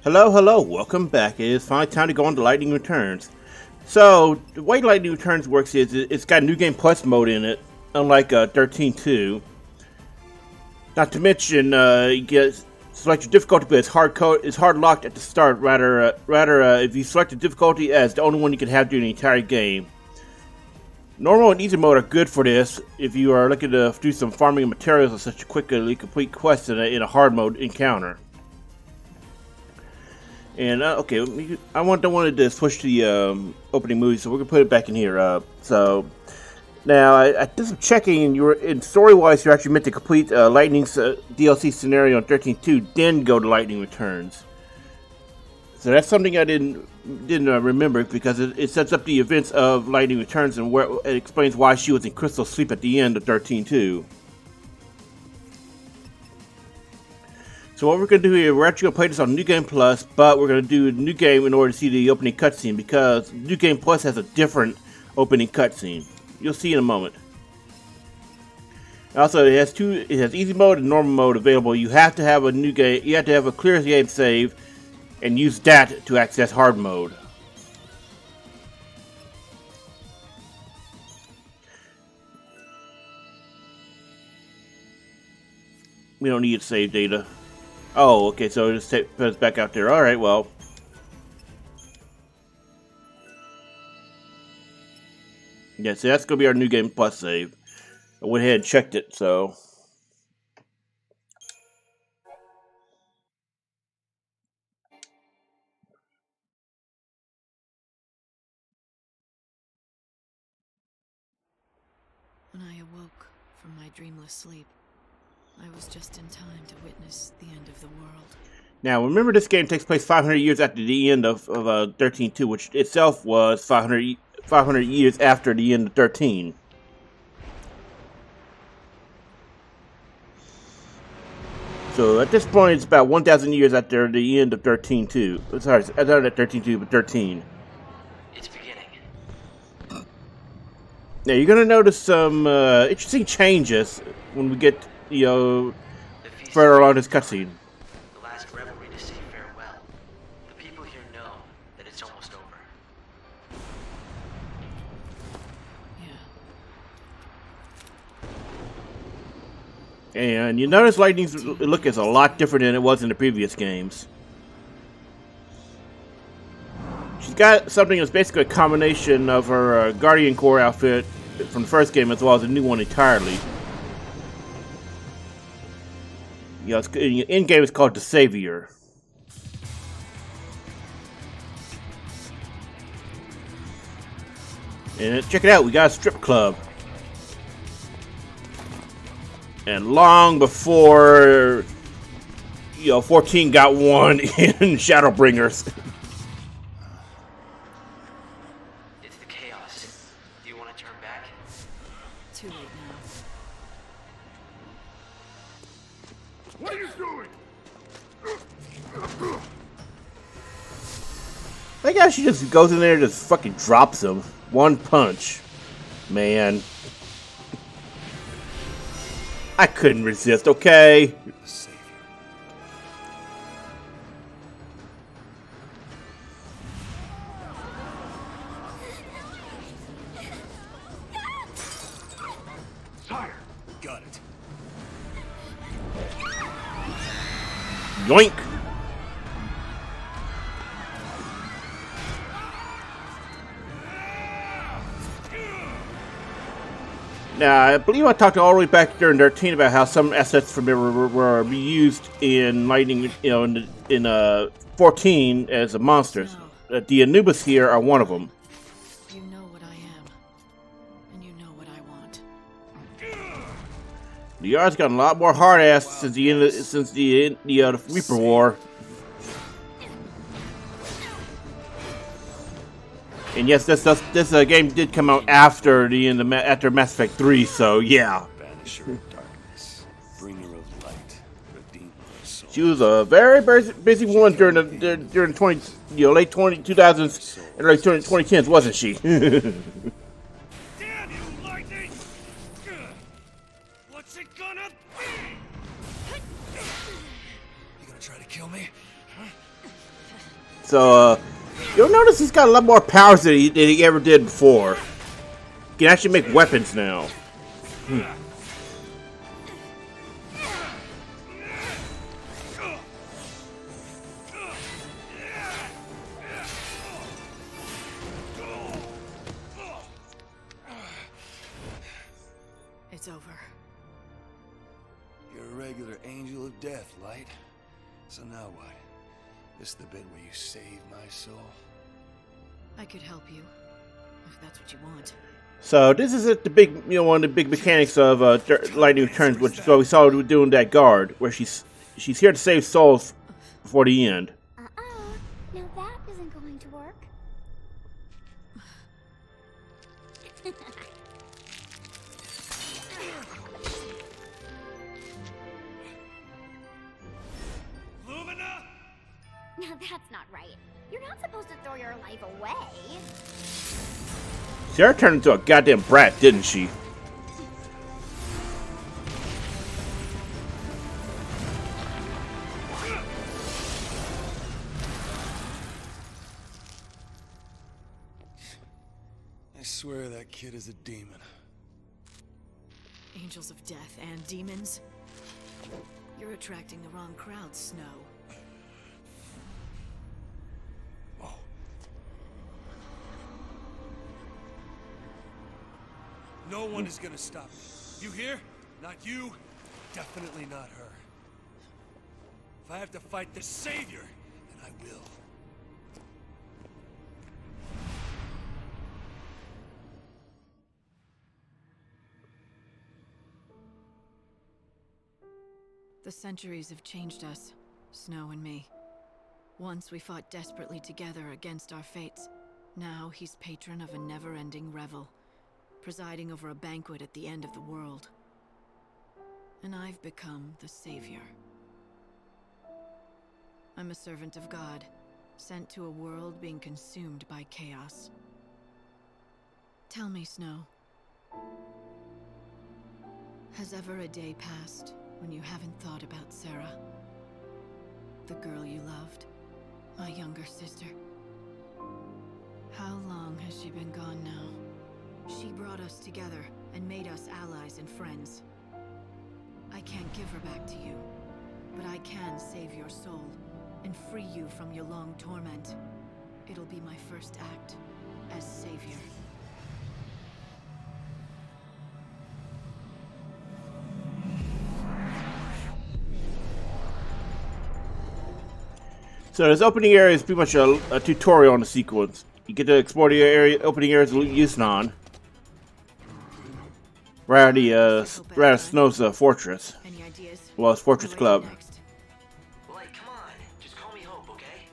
Hello, welcome back. It is finally time to go on to Lightning Returns. So, the way Lightning Returns works is it's got New Game Plus mode in it, unlike 13.2. Not to mention, you get select your difficulty, but it's hard locked at the start. Rather, if you select the difficulty as the only one you can have during the entire game. Normal and easy mode are good for this if you are looking to do some farming materials or such a quickly complete quest in a hard mode encounter. And okay, I wanted to switch to the opening movie, so we're gonna put it back in here. So now I did some checking, and in story-wise, you're actually meant to complete Lightning's DLC scenario on 13.2, then go to Lightning Returns. So that's something I didn't remember because it sets up the events of Lightning Returns and where it explains why she was in crystal sleep at the end of 13.2. So what we're going to do here, we're actually going to play this on New Game Plus, but we're going to do a new game in order to see the opening cutscene because New Game Plus has a different opening cutscene. You'll see in a moment. Also, it has easy mode and normal mode available. You have to have a clear game save and use that to access hard mode. We don't need save data. Oh, okay, so just put us back out there. Alright, well. Yeah, so that's going to be our New Game Plus save. I went ahead and checked it, so. When I awoke from my dreamless sleep, I was just in time to witness the end of the world. Now, remember this game takes place 500 years after the end of 13.2, which itself was 500 years after the end of 13. So at this point, it's about 1,000 years after the end of 13.2. Sorry, not at 13.2, but 13. It's beginning. Now, you're going to notice some interesting changes when we get, further along this cutscene. The last revelry to say farewell. The people here know that it's almost over. Yeah. And you notice Lightning's look is a lot different than it was in the previous games. She's got something that's basically a combination of her Guardian Corps outfit from the first game as well as a new one entirely. In game it's called the Savior. And check it out, we got a strip club. And long before 14 got one in Shadowbringers. It's the chaos. Do you want to turn back? Too late now. What are you doing? I guess she just goes in there and just fucking drops him. One punch. Man. I couldn't resist, okay? You're the savior. Sire, got it. Yoink! Now, I believe I talked all the way back during 13 about how some assets from it were used in Lightning, in 14 as a monsters. The Anubis here are one of them. You know what I am, and you know what I want. The Yard's gotten a lot more hard ass since the Reaper War. And yes, this game did come out after the end of after Mass Effect 3, so yeah. Banisher of darkness, bringer of light, redeemer of souls. She was a very busy woman during the late 2000s and early 2010s, wasn't she? Damn you, Lightning! What's it gonna be? You gonna try to kill me? Huh? So you'll notice he's got a lot more powers than he ever did before. He can actually make weapons now. It's over. You're a regular angel of death, Light. So now what? This is the bit where you save my soul? I could help you, if that's what you want. So this is the big, one of the big mechanics of Lightning Returns, which is what we saw doing that guard, where she's here to save souls before the end. Now that isn't going to work. Lumina! Now that's not right. You're not supposed to throw your life away. Sarah turned into a goddamn brat, didn't she? I swear that kid is a demon. Angels of death and demons? You're attracting the wrong crowd, Snow. Whoa. No one is gonna stop me. You hear? Not you, definitely not her. If I have to fight the Savior, then I will. The centuries have changed us, Snow and me. Once we fought desperately together against our fates. Now he's patron of a never-ending revel, presiding over a banquet at the end of the world. And I've become the savior. I'm a servant of God, sent to a world being consumed by chaos. Tell me, Snow, has ever a day passed when you haven't thought about Sarah? The girl you loved, my younger sister. How long has she been gone now? She brought us together and made us allies and friends. I can't give her back to you, but I can save your soul and free you from your long torment. It'll be my first act as savior. So this opening area is pretty much a tutorial on the sequence. You get to explore the opening areas of Yusnon. Right out of Snow's fortress. Any ideas? Well, it's Fortress Club. Like, come on. Just call me Hope, okay?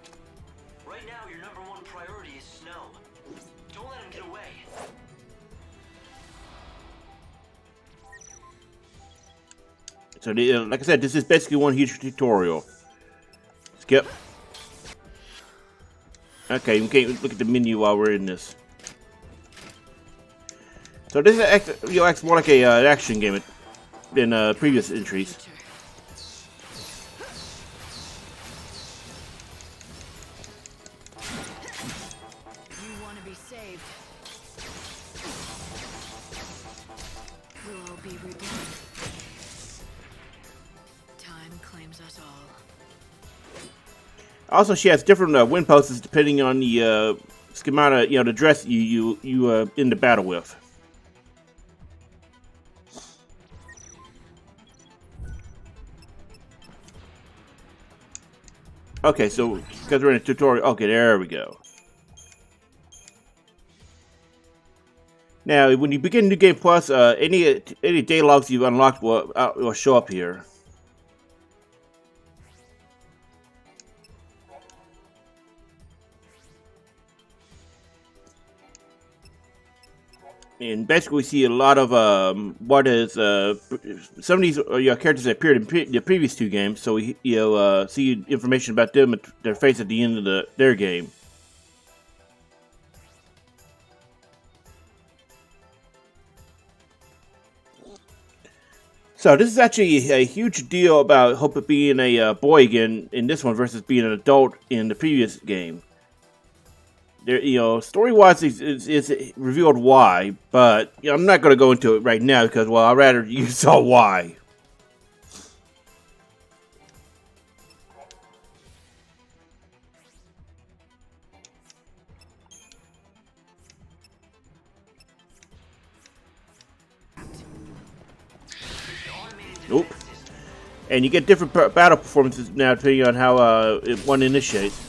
Right now, your number one priority is Snow. Don't let him get away. So, like I said, this is basically one huge tutorial. Skip. Okay, we can't look at the menu while we're in this. So this is acts more like an action game than previous entries. You want to be saved. We'll all be reborn. Time claims us all. Also, she has different win poses depending on the schemata, the dress you in the battle with. Okay, so because we're in a tutorial, okay, there we go. Now, when you begin New Game Plus, any day logs you've unlocked will show up here. And basically, we see a lot of what is some of these characters that appeared in the previous two games. So we see information about them and their face at the end of their game. So this is actually a huge deal about Hope being a boy again in this one versus being an adult in the previous game. There, story-wise, it's revealed why, but I'm not going to go into it right now because, well, I'd rather you saw why. Nope. And you get different battle performances now depending on how one initiates.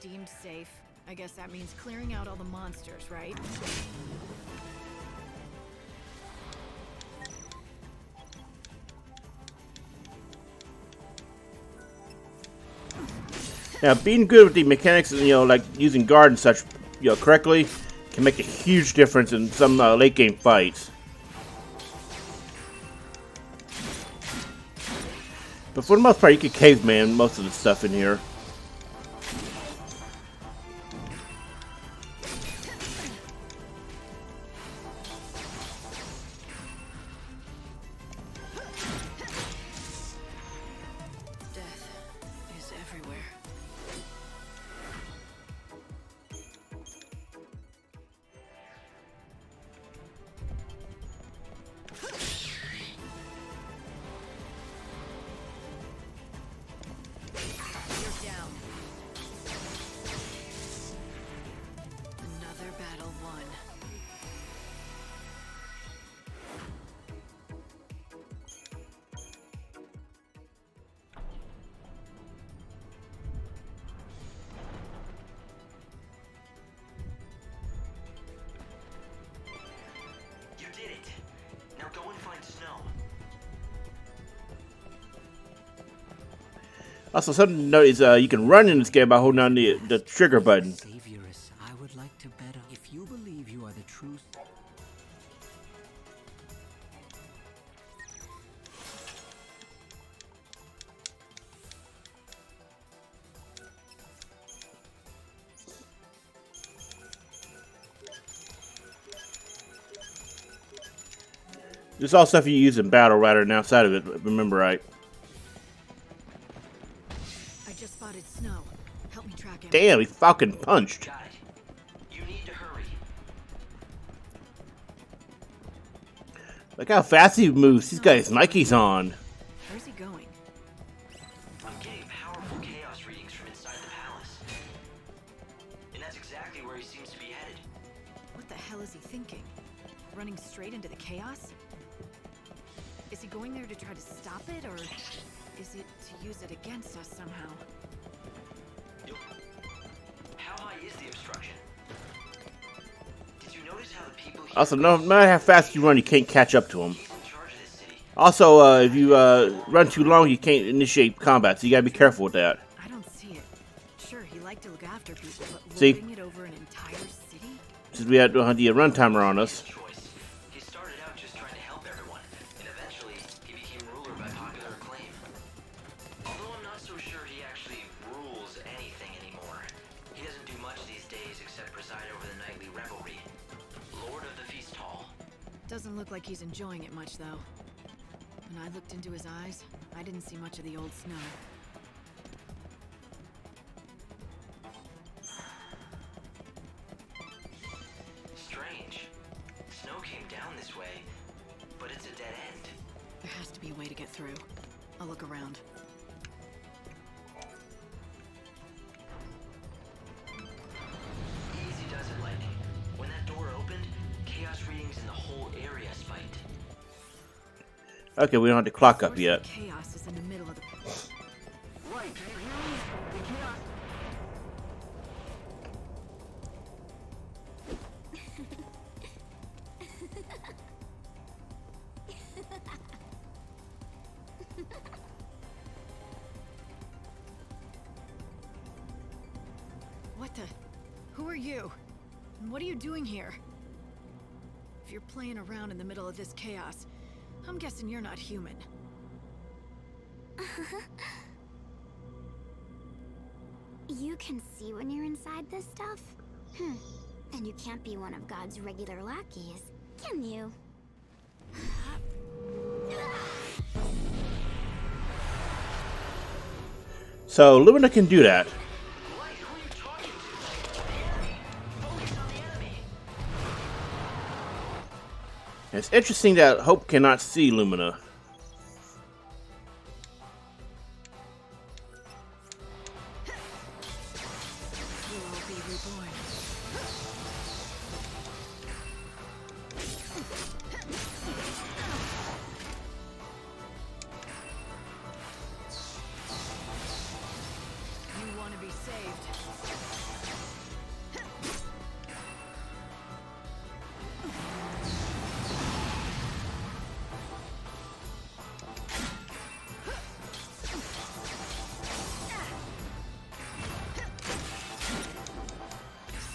Deemed safe. I guess that means clearing out all the monsters, right? Now, being good with the mechanics, like using guard and such, correctly, can make a huge difference in some late game fights. But for the most part, you can caveman most of the stuff in here. Also, something to note is you can run in this game by holding down the trigger button. Savioress, I would like to bet on if you believe you are the true. This is all stuff you use in battle rather than outside of it, remember right. I just spotted Snow. Help me track him. Damn, he fucking punched. Got it. You need to hurry. Look how fast he moves. He's got his Nikes on. Where's he going? I'm getting powerful chaos readings from inside the palace. And that's exactly where he seems to be headed. What the hell is he thinking? Running straight into the chaos? Is he going there to try to stop it, or is it to use it against us somehow? How high is the obstruction? Did you notice how the people here Also, no matter how fast you run, you can't catch up to him. he's in charge of this city? Also, if you run too long, you can't initiate combat, so you gotta be careful with that. I don't see it. Sure, he liked to look after people, but See? lording it over an entire city? Since we had the run timer on us. Choice. He started out just trying to help everyone, and eventually he became ruler by popular acclaim. Although I'm not so sure he actually rules anything anymore. He doesn't do much these days except preside over the nightly revelry. Lord of the Feast Hall. Doesn't look like he's enjoying it much, though. When I looked into his eyes, I didn't see much of the old Snow. Strange. Snow came down this way, but it's a dead end. There has to be a way to get through. I'll look around. Easy does it, Lightning. When that door opened, chaos readings in the whole area spiked. Okay, we don't have to clock up Source of yet. Chaos is in the middle of the... Right, the chaos. What the... Who are you? And what are you doing here? If you're playing around in the middle of this chaos, I'm guessing you're not human. You can see when you're inside this stuff? And you can't be one of God's regular lackeys, can you? So Lumina can do that. Light, who are you talking to? The enemy. Focus on the enemy. It's interesting that Hope cannot see Lumina. We'll all be reborn. You want to be saved.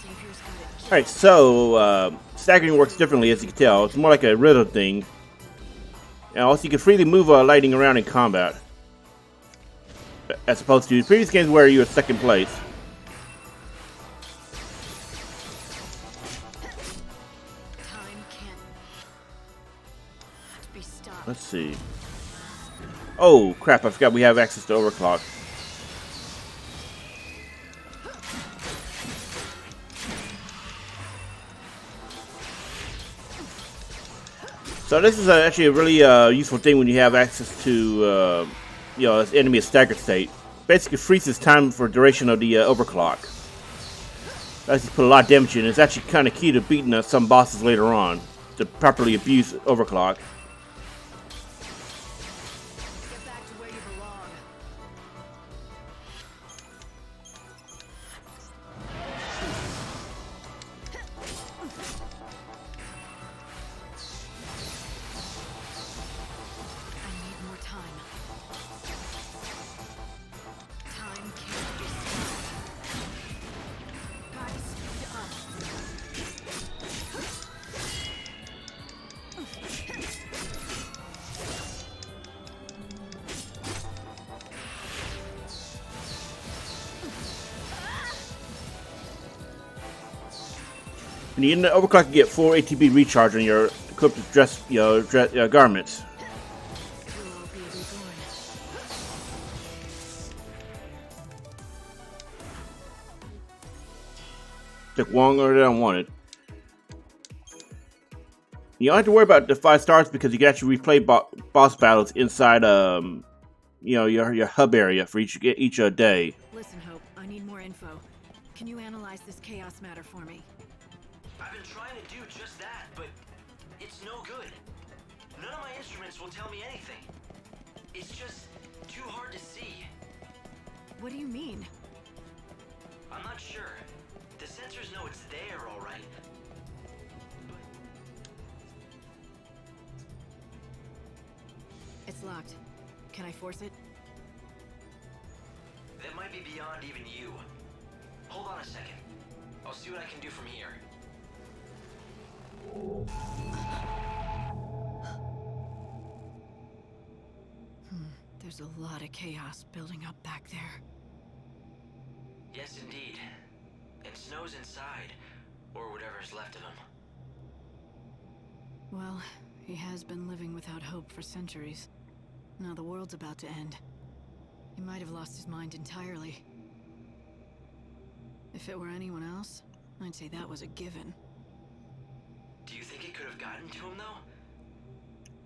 Savior's got it. Alright, so staggering works differently, as you can tell. It's more like a rhythm thing. And also, you can freely move lightning around in combat, as opposed to previous games where you were second place. Time can't be stopped. Let's see. Oh crap! I forgot we have access to overclock. So this is actually a really useful thing when you have access to, you know, this enemy staggered state. Basically freezes time for duration of the overclock. That actually put a lot of damage in. It's actually kind of key to beating some bosses later on, to properly abuse overclock. Get back to where you belong. I need more time. Time can't be stopped. Gotta speed up. When you end the overclock, you get 4 ATB recharge on your equipped dress, garments. We'll all be reborn. Took longer than I wanted. You don't have to worry about the 5 stars because you can actually replay boss battles inside, your hub area for each day. Listen, Hope, I need more info. Can you analyze this chaos matter for me? I've been trying to do just that, but it's no good. None of my instruments will tell me anything. It's just too hard to see. What do you mean? I'm not sure. The sensors know it's there, all right. It's locked. Can I force it? That might be beyond even you. Hold on a second. I'll see what I can do from here. There's a lot of chaos building up back there. Yes, indeed. And Snow's inside, or whatever's left of him. Well, he has been living without hope for centuries. Now the world's about to end. He might have lost his mind entirely. If it were anyone else, I'd say that was a given. Do you think it could have gotten to him, though?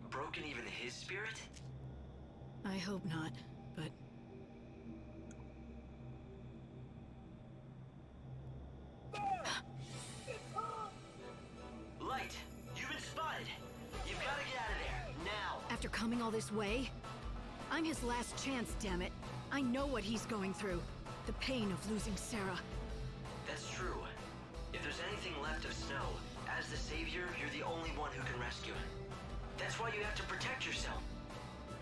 Broken even his spirit? I hope not, but... Light, you've been spotted. You've got to get out of there, now. After coming all this way? I'm his last chance, damn it. I know what he's going through. The pain of losing Sarah. That's true. If there's anything left of Snow, as the Savior, you're the only one who can rescue him. That's why you have to protect yourself.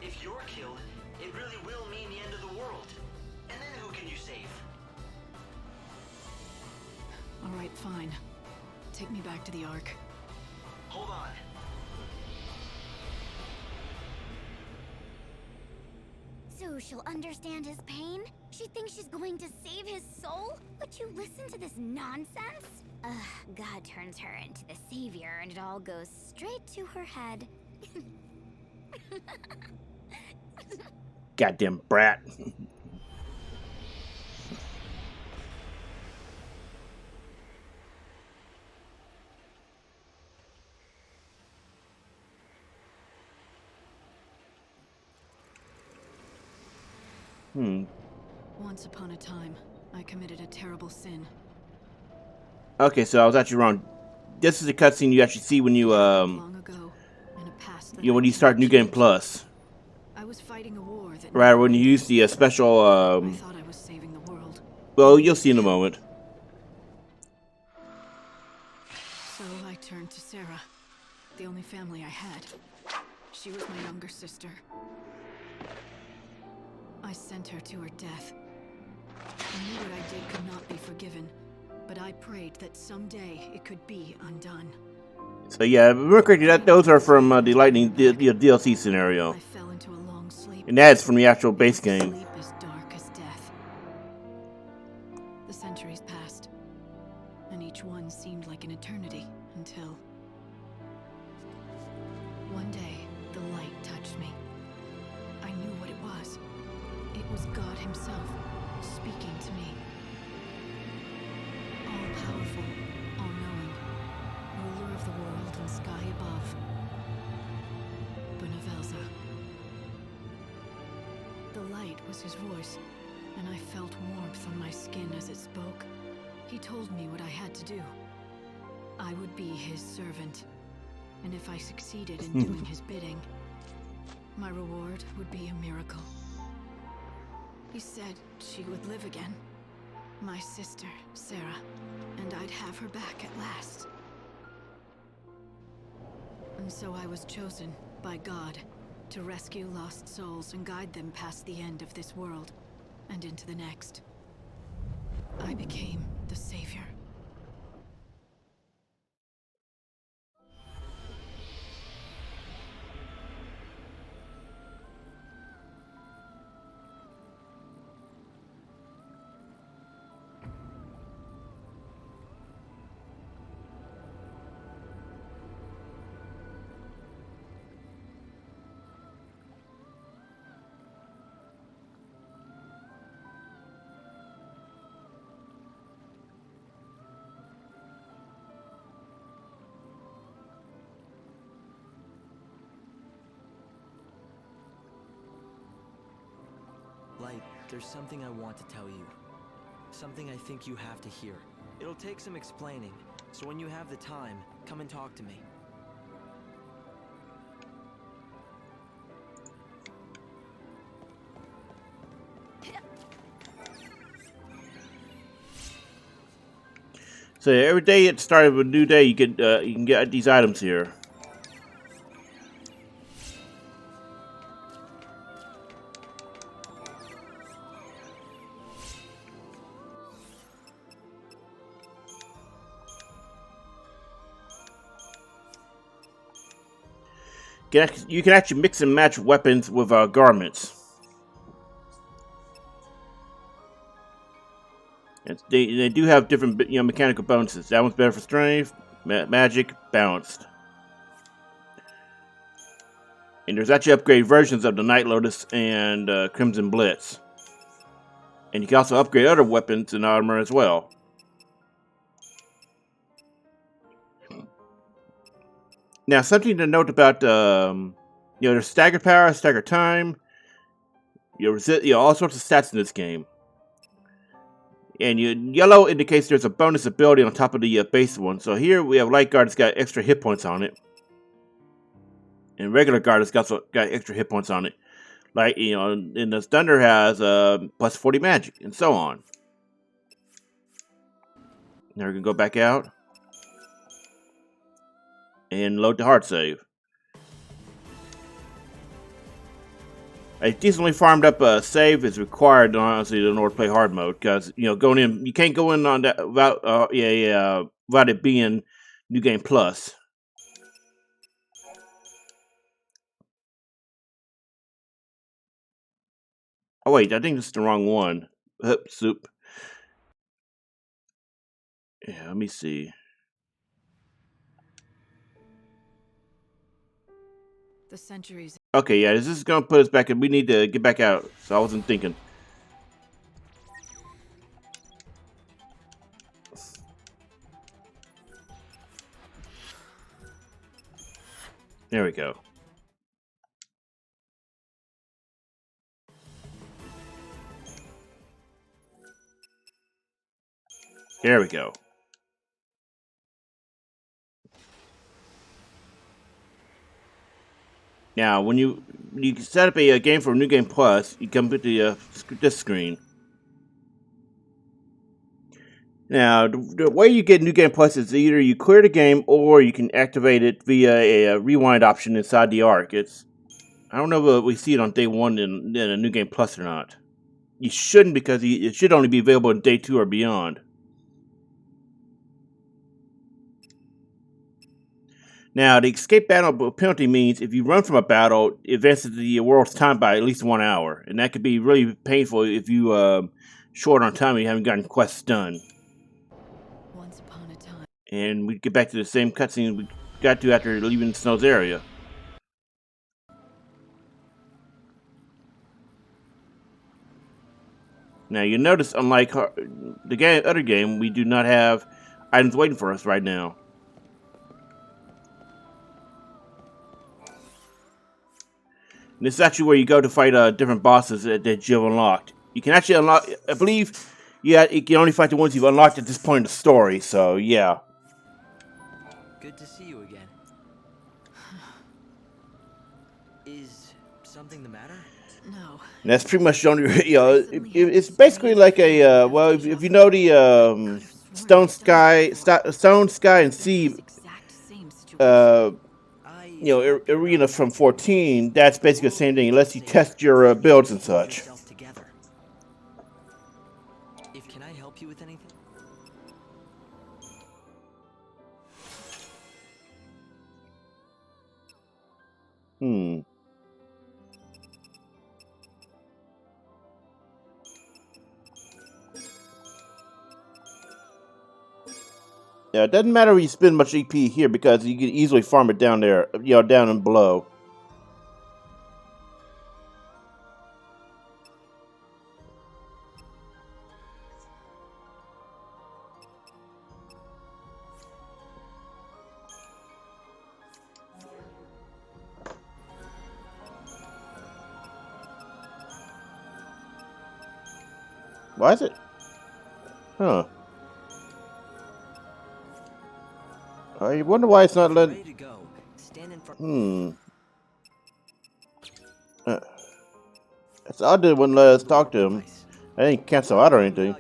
If you're killed, it really will mean the end of the world. And then who can you save? All right, fine. Take me back to the Ark. Hold on. So she'll understand his pain? She thinks she's going to save his soul? Would you listen to this nonsense? God turns her into the savior and it all goes straight to her head. Goddamn brat. Once upon a time, I committed a terrible sin. Okay, so I was actually wrong. This is the cutscene you actually see when you Long ago, in a past that when I you start cannot New Game change. Plus. I was fighting a war that Right, never when you ended. use the special I thought I was saving the world. well, you'll see in a moment. So I turned to Sarah, the only family I had. She was my younger sister. I sent her to her death. I knew what I did could not be forgiven, but I prayed that someday it could be undone. So yeah, remember correctly, that those are from the DLC scenario, I fell into a long sleep. and that's from the actual It base was a game. sleep as dark as death. The centuries passed, and each one seemed like an eternity until one day the light touched me. I knew what it was. It was God himself speaking to me. All-powerful, all-knowing, ruler of the world and sky above. Benevelza. The light was his voice, and I felt warmth on my skin as it spoke. He told me what I had to do. I would be his servant, and if I succeeded in doing his bidding, my reward would be a miracle. He said she would live again. My sister, Sarah, and I'd have her back at last. And so I was chosen by God to rescue lost souls and guide them past the end of this world and into the next. I became the savior. Light, there's something I want to tell you. Something I think you have to hear. It'll take some explaining, so when you have the time, come and talk to me. So every day at the start of a new day, you can get these items here. You can actually mix and match weapons with garments. They do have different mechanical bonuses. That one's better for strength, magic, balanced. And there's actually upgraded versions of the Night Lotus and Crimson Blitz. And you can also upgrade other weapons and armor as well. Now, something to note about, there's stagger power, stagger time, all sorts of stats in this game. And yellow indicates there's a bonus ability on top of the base one. So here we have Light Guard that's got extra hit points on it. And regular Guard has got extra hit points on it. Like, and the Thunder has plus 40 magic, and so on. Now we can go back out. And load the hard save. A decently farmed up save is required, honestly, in order to play hard mode, because going in, you can't go in on that without it being New Game Plus. Oh wait, I think this is the wrong one. Soup. Yeah, let me see. The centuries. Okay, yeah, this is gonna put us back in. We need to get back out. So I wasn't thinking. There we go. There we go. Now, when you set up a game for New Game Plus, you come to this screen. Now, the way you get New Game Plus is either you clear the game or you can activate it via a rewind option inside the Arc. I don't know if we see it on day one in a New Game Plus or not. You shouldn't, because it should only be available on day 2 or beyond. Now, the escape battle penalty means if you run from a battle, it advances the world's time by at least 1 hour. And that could be really painful if you short on time and you haven't gotten quests done. Once upon a time. And we get back to the same cutscene we got to after leaving Snow's area. Now, you notice, unlike the other game, we do not have items waiting for us right now. And this is actually where you go to fight different bosses that you've unlocked. You can actually unlock, I believe, you can only fight the ones you've unlocked at this point in the story, so yeah. Good to see you again. Is something the matter? No. And that's pretty much the only, it's basically like a, well, if you know the Stone Sky and Sea, arena from 14, that's basically the same thing, unless you test your builds and such. Can I help you with anything? Yeah, it doesn't matter if you spend much EP here because you can easily farm it down there, down and below. Why is it? Huh. I wonder why it's not letting... It's odd that it wouldn't let us talk to him. I didn't cancel out or anything.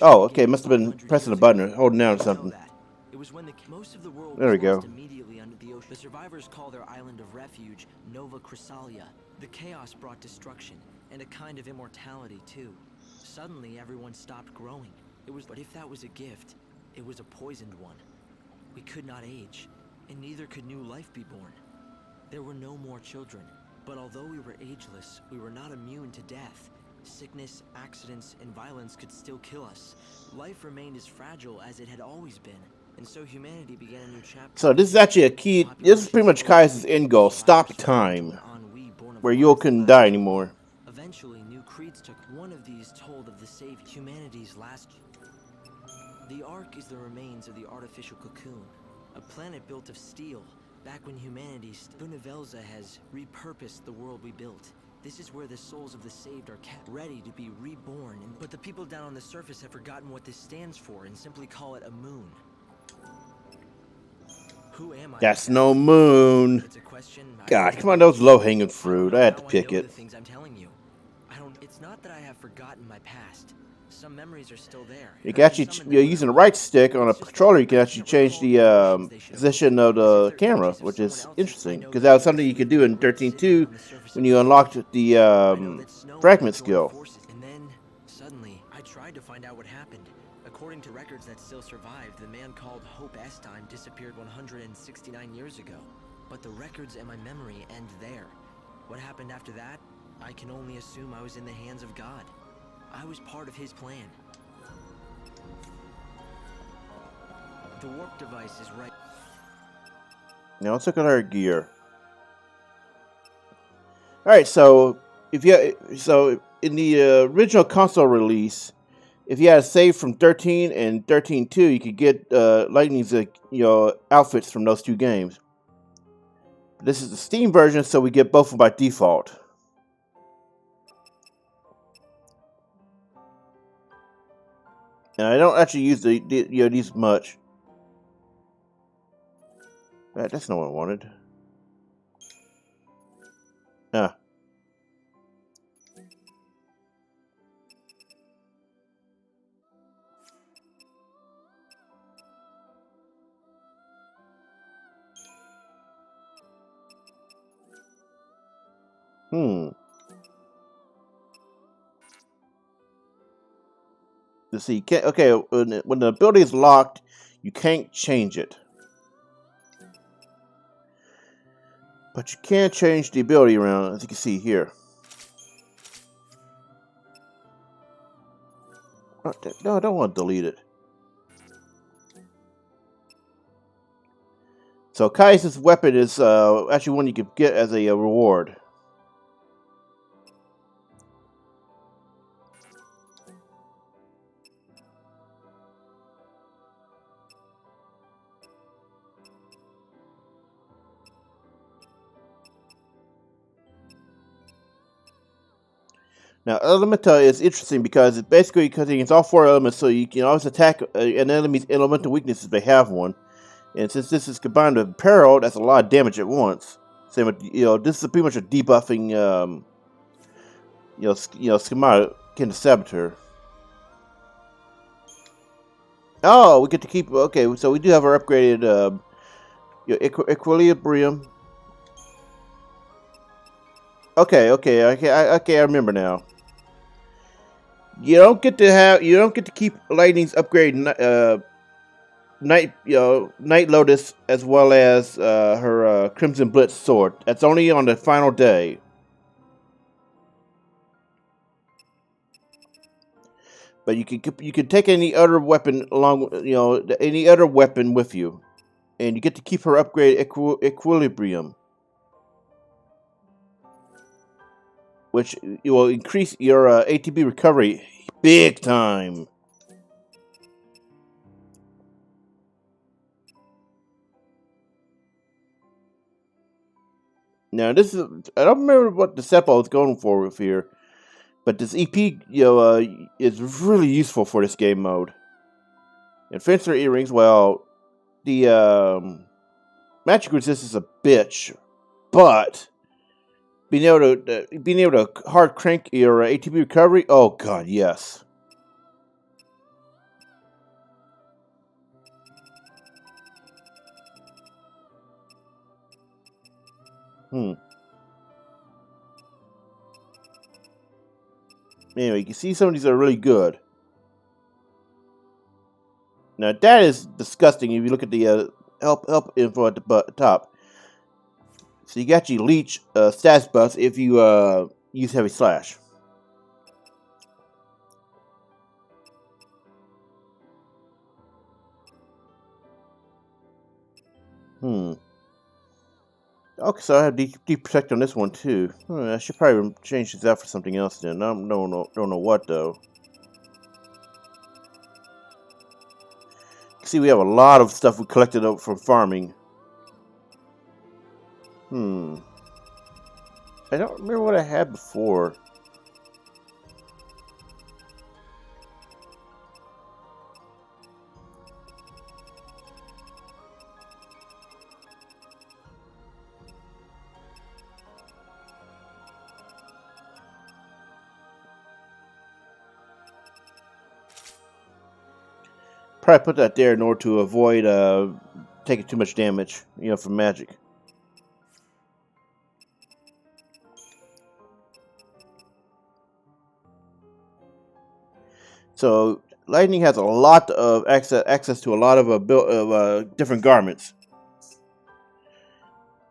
Oh, okay. Must have been pressing a button or holding down or something. It was when most of the world there we was go. lost immediately under the ocean. The survivors call their island of refuge Nova Chrysalia. The chaos brought destruction and a kind of immortality too. Suddenly, everyone stopped growing. But if that was a gift, it was a poisoned one. We could not age, and neither could new life be born. There were no more children, but although we were ageless, we were not immune to death. Sickness, accidents, and violence could still kill us. Life remained as fragile as it had always been, and so humanity began a new chapter. So this is actually a key. This is pretty much Kai's end goal: stop time, where you couldn't die anymore. Eventually, new creeds took. One of these told of the save humanity's last. The Ark is the remains of the artificial cocoon, a planet built of steel. Back when humanity, Univelza has repurposed the world we built. This is where the souls of the saved are kept, ready to be reborn. But the people down on the surface have forgotten what this stands for and simply call it a moon. Who am I? That's no moon. It's a question. God, come on, that was low-hanging fruit. I had to pick it. The things I'm telling you. It's not that I have forgotten my past. Some memories are still there. You can actually, using the right stick on a controller, you can actually change the position of the camera, which is interesting, because that was something you could do in 13.2 when you unlocked the fragment skill. And then, suddenly, I tried to find out what happened. According to records that still survived, the man called Hope Estime disappeared 169 years ago. But the records and my memory end there. What happened after that? I can only assume I was in the hands of God. I was part of his plan. The warp device is right. Now let's look at our gear. All right, so in the original console release, if you had a save from 13 and 13.2, you could get Lightning's outfits from those two games. This is the Steam version, so we get both of them by default. And I don't actually use these much. That's not what I wanted. Ah. Let's see. Okay, when the ability is locked, you can't change it. But you can change the ability around, as you can see here. No, I don't want to delete it. So Kai's weapon is actually one you can get as a reward. Now, Elemental is interesting because it basically contains all 4 elements, so you can always attack an enemy's elemental weaknesses if they have one. And since this is combined with Peril, that's a lot of damage at once. Same with, this is pretty much a debuffing, schematic akin to Saboteur. Oh, we get to keep. Okay, so we do have our upgraded Equilibrium. Okay, I remember now. You don't get to keep Lightning's upgraded Night Lotus as well as her Crimson Blitz sword. That's only on the final day. But you can take any other weapon along, any other weapon with you, and you get to keep her upgraded Equilibrium, which will increase your ATB recovery big time. Now this is, I don't remember what the Seppo is going for with here, but this EP is really useful for this game mode. And Fencer Earrings, well, the magic resist is a bitch, but being able to hard crank your ATB recovery, oh god, yes. Anyway, you can see some of these are really good. Now that is disgusting if you look at the help info at the top. So you can actually leech status buffs if you use Heavy Slash. Okay, so I have deep protect on this one too. I should probably change this out for something else then. I don't know what though. See, we have a lot of stuff we collected up from farming. I don't remember what I had before. Probably put that there in order to avoid taking too much damage, from magic. So Lightning has a lot of access to a lot of different garments.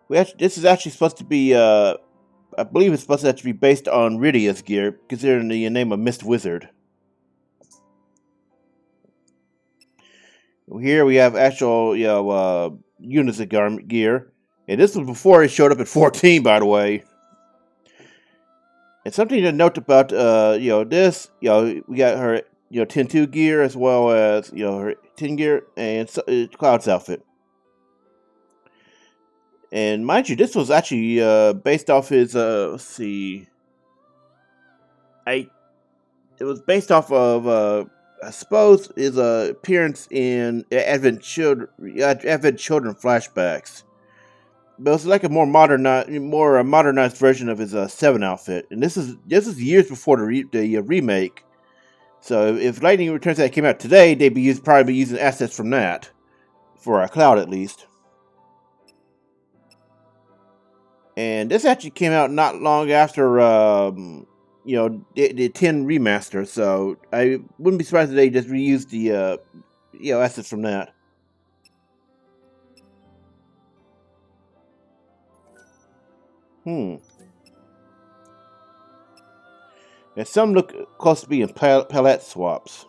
This is actually supposed to be, I believe it's supposed to actually be based on Rydia's gear, considering the name of Mist Wizard. Here we have actual, units of garment gear, and this was before it showed up at 14, by the way. And something to note about, this, we got her, 10-2 gear as well as, her 10 gear and Cloud's outfit. And mind you, this was actually based off his, let's see, it was based off of I suppose, is a appearance in Advent Children flashbacks. But it's like a more modernized version of his 7 outfit, and this is years before the remake. So if Lightning Returns that came out today, they'd probably be using assets from that for a Cloud at least. And this actually came out not long after the 10 remaster, so I wouldn't be surprised if they just reused the assets from that. And some look close to being palette swaps.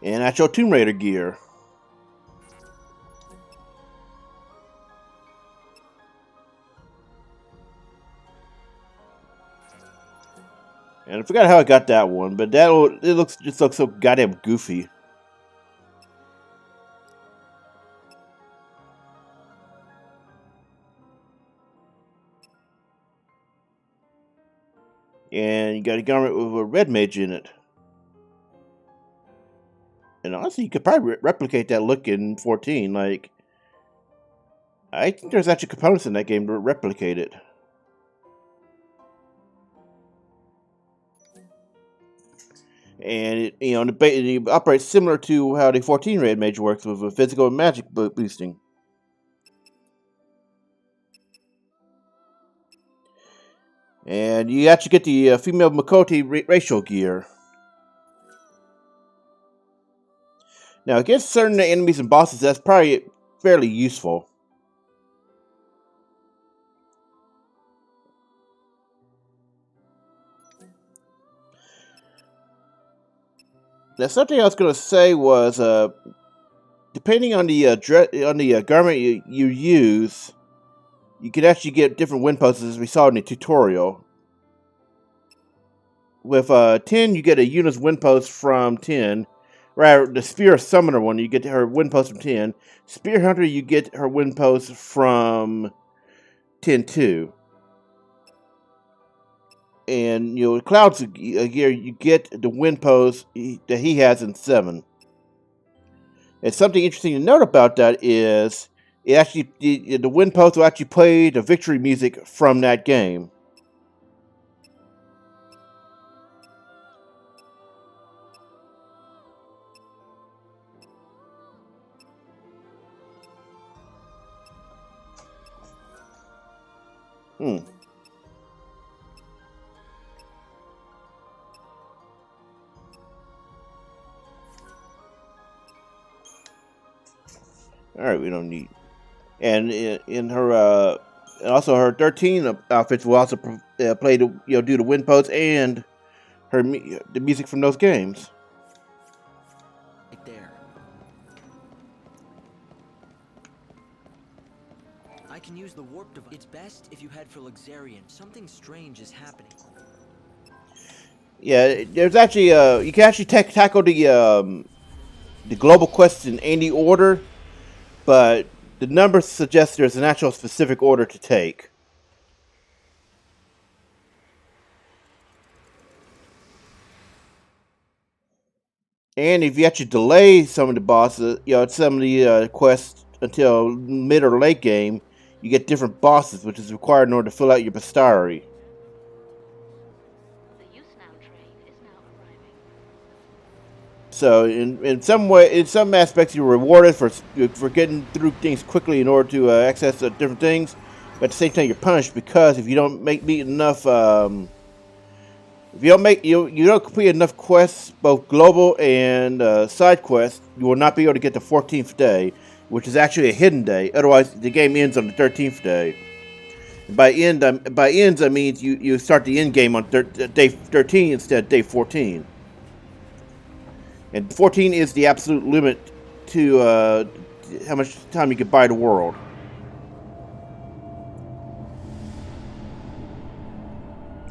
And actual Tomb Raider gear. And I forgot how I got that one, but it looks so goddamn goofy. And you got a garment with a red mage in it. And honestly, you could probably replicate that look in 14. Like, I think there's actually components in that game to replicate it. And it operates similar to how the 14 red mage works with a physical and magic boosting. And you actually get the female Makoti racial gear. Now, against certain enemies and bosses, that's probably fairly useful. Now, something I was going to say was, depending on the garment you use, you can actually get different win poses, as we saw in the tutorial. With 10, you get a Yuna's win post from 10. Right, the Spear Summoner one, you get her win post from 10. Spear Hunter, you get her win post from 10 too. And Cloud's gear, you get the win post that he has in 7. And something interesting to note about that is the win post will actually play the victory music from that game. Alright, we don't need. And in her, and also her 13 outfits will also play do the win posts and the music from those games. Right there. I can use the warp device. It's best if you head for Luxarian. Something strange is happening. Yeah, there's actually you can actually tackle the global quests in any order, but the numbers suggest there's an actual specific order to take. And if you actually delay some of the bosses, some of the quests until mid or late game, you get different bosses, which is required in order to fill out your bestiary. So in some aspects, you're rewarded for getting through things quickly in order to access different things. But at the same time, you're punished because if you don't meet enough, if you don't complete enough quests, both global and side quests, you will not be able to get the 14th day, which is actually a hidden day. Otherwise, the game ends on the 13th day. And by ends, I mean you start the end game on day 13 instead of day 14. And 14 is the absolute limit to how much time you can buy the world.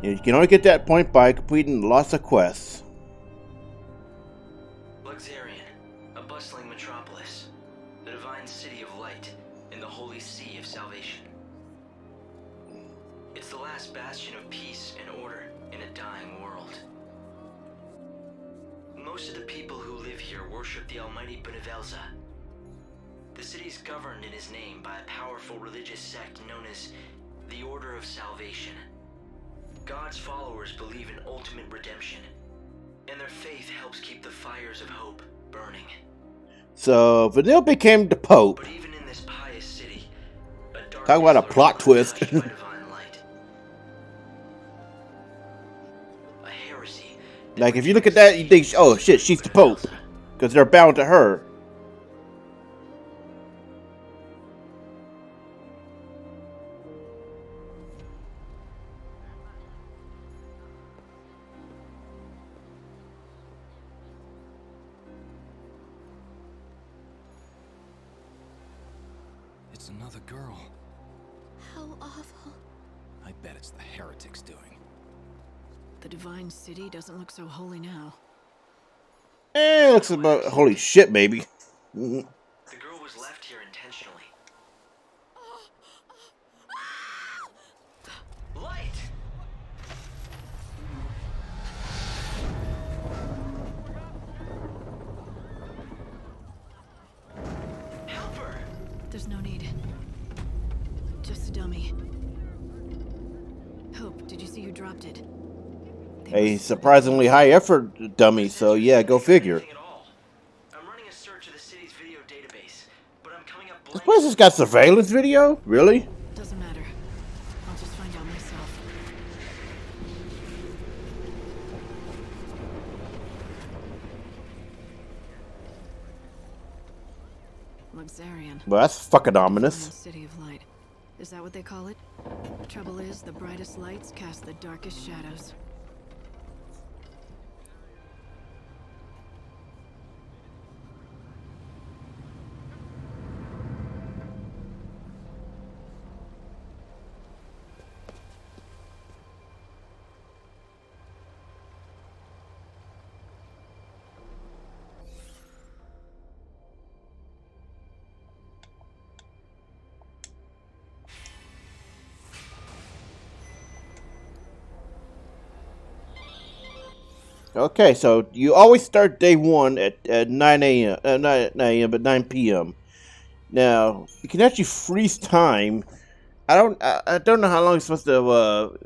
And you can only get that point by completing lots of quests. Luxarian, a bustling metropolis, the divine city of light. in the holy sea of salvation. It's the last bastion of peace and order in a dying world. Most of the people who live here worship the almighty Benevelza. The city is governed in his name by a powerful religious sect known as the Order of Salvation. God's followers believe in ultimate redemption, and their faith helps keep the fires of hope burning. So Vanille became the Pope. But even in this pious city, Talk about a plot twist. Divine light. A heresy. Like, if you look at that, you think, oh shit, she's the Pope. Because they're bound to her. It's another girl. How awful. I bet it's the heretics doing. The divine city doesn't look so holy now. It looks about holy shit, baby. The girl was left here intentionally. Light! Help her! There's no need. Just a dummy. Hope, did you see who dropped it? A surprisingly high effort dummy, so yeah, go figure. Anything at all. I'm running a search of the city's video database, but I'm coming up This blank. place has got surveillance video? Really? Doesn't matter. I'll just find out myself. Luxarian. Well, that's fucking ominous. City of light. Is that what they call it? Trouble is, the brightest lights cast the darkest shadows. Okay, so you always start day one at 9 a.m. 9 a.m. but 9 p.m. Now you can actually freeze time. I don't know how long it's supposed to.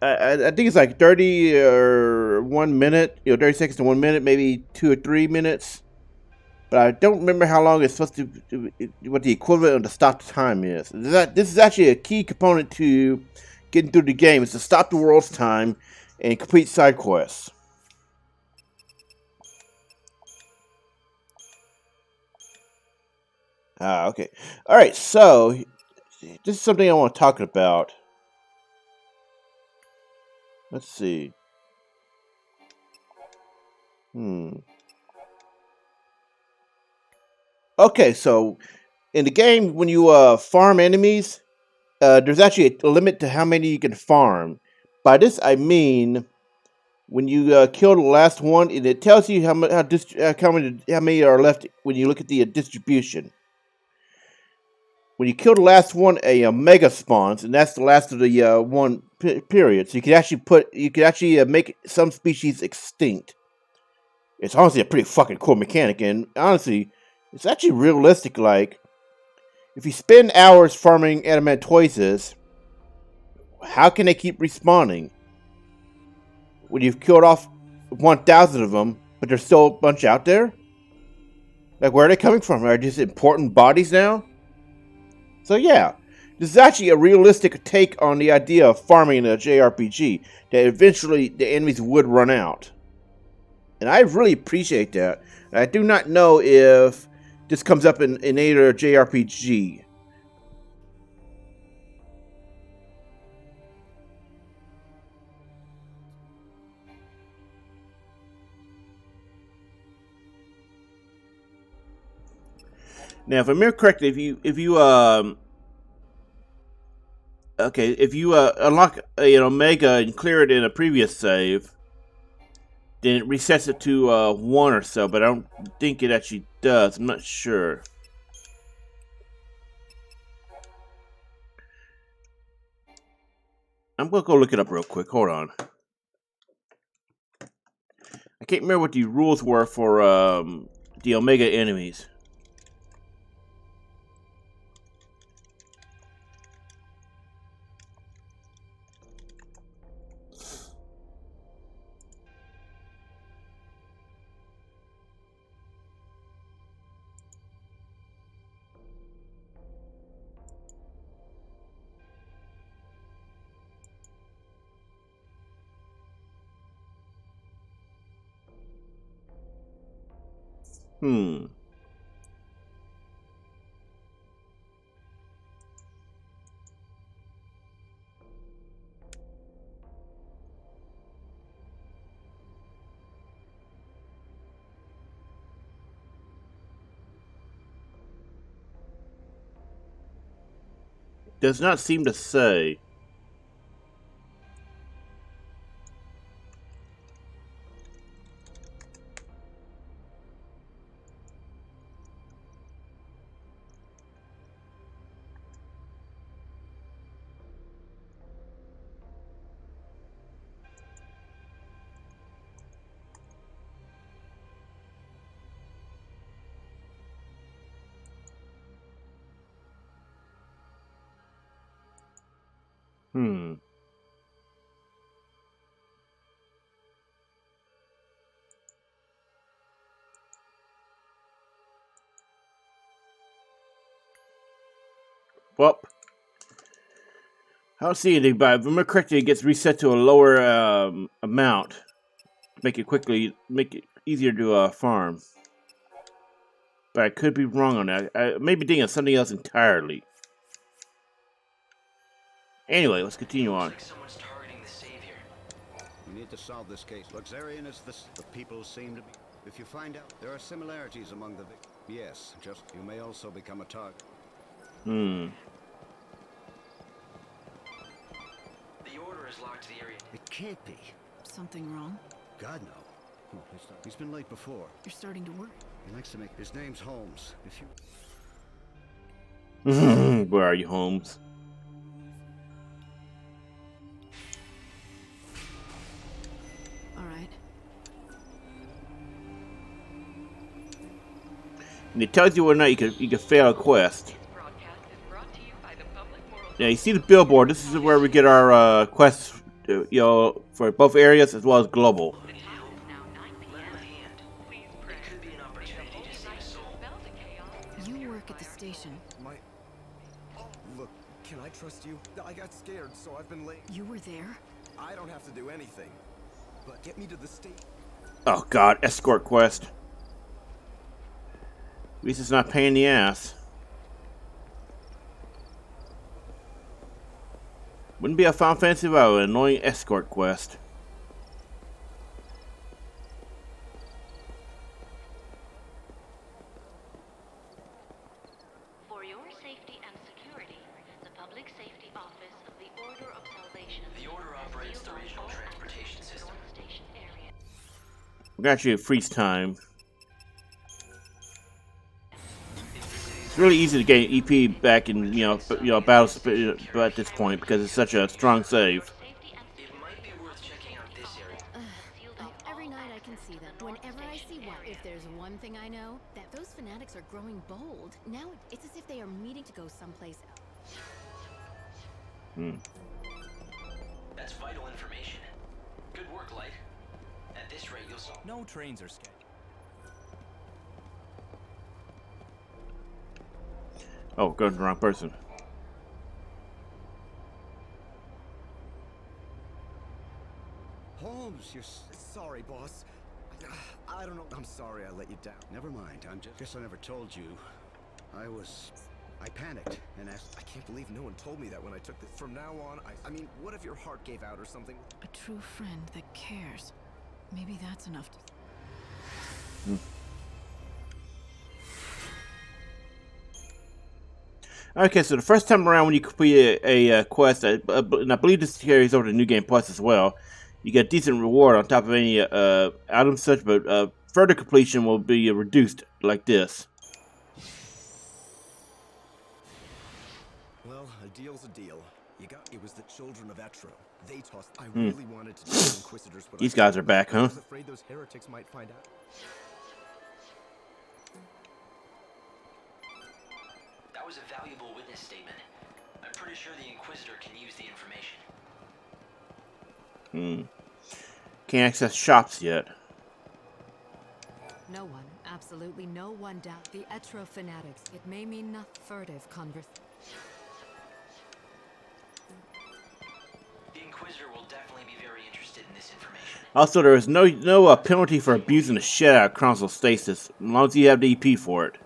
I think it's like 30 or 1 minute. 30 seconds to 1 minute, maybe 2 or 3 minutes. But I don't remember how long it's supposed to. What the equivalent of the stop time is. This is actually a key component to getting through the game. Is to stop the world's time and complete side quests. Okay. Alright, so this is something I want to talk about. Let's see. Okay, so in the game, when you farm enemies, there's actually a limit to how many you can farm. By this, I mean, when you kill the last one, and it tells you how many are left when you look at the distribution. When you kill the last one, a mega spawns, and that's the last of the one period. So you can actually make some species extinct. It's honestly a pretty fucking cool mechanic, and honestly, it's actually realistic. Like, if you spend hours farming adamantoises, how can they keep respawning when you've killed off 1,000 of them, but there's still a bunch out there? Like, where are they coming from? Are they just important bodies now? So yeah, this is actually a realistic take on the idea of farming in a JRPG, that eventually the enemies would run out. And I really appreciate that. I do not know if this comes up in either JRPG. Now, if I remember correctly, if you unlock Omega and clear it in a previous save, then it resets it to 1 or so. But I don't think it actually does. I'm not sure. I'm gonna go look it up real quick. Hold on. I can't remember what the rules were for the Omega enemies. Hmm. Does not seem to say. Hmm. Well, I don't see anything, but if I remember correctly, it gets reset to a lower amount. Make it easier to farm. But I could be wrong on that. I may be thinking of something else entirely. Anyway, let's continue on. Looks like someone's targeting the Savior. We need to solve this case. Luxarian is the people seem to be. If you find out, there are similarities among the victims. Yes, just you may also become a target. Hmm. The Order has locked the area. It can't be. Something wrong? God, no. Oh, he's been late before. You're starting to worry. He likes to make. His name's Holmes. If you. Where are you, Holmes? All right. And it tells you whether or not you can fail a quest. Yeah, you see the billboard. This is where we get our quests, you know, for both areas as well as global. Lend him a hand. It could be an opportunity to save a soul. You work at the station. Look, can I trust you? I got scared, so I've been late. You were there? I don't have to do anything. But get me to the state. Oh God, escort quest. At least it's not pain in the ass. Wouldn't be a Final Fantasy without an annoying escort quest. For your safety and security, the Public Safety Office of the Order of Salvation. The Order operates the regional transportation system. Station area. We got you freeze time. It's really easy to get EP back in, you know, battles at this point because it's such a strong save. It might be worth checking out this area. Every night I can see them. Whenever I see one, if there's one thing I know, that those fanatics are growing bold. Now it's as if they are meeting to go someplace else. Hmm. That's vital information. Good work, Light. At this rate, you'll solve. No trains are scheduled. Oh, go to the wrong person. Holmes, you're sorry, boss. I don't know. I'm sorry I let you down. Never mind. Guess I never told you. I panicked and asked. I can't believe no one told me that when I took this. From now on, I mean, what if your heart gave out or something? A true friend that cares. Maybe that's enough to... Okay, so the first time around when you complete a quest, and I believe this carries over to New Game Plus as well, you get a decent reward on top of any item such, but further completion will be reduced like this. Well, a deal's a deal. You It was the children of Etro. They tossed. I really wanted to tell the Inquisitors, but These guys are back, I huh? was afraid those heretics might find out. That was a valuable witness statement. I'm pretty sure the Inquisitor can use the information. Can't access shops yet. No one, absolutely no one doubt the Etro fanatics. It may mean not furtive conversation. The Inquisitor will definitely be very interested in this information. Also, there is no penalty for abusing the shit out of console stasis, as long as you have the EP for it.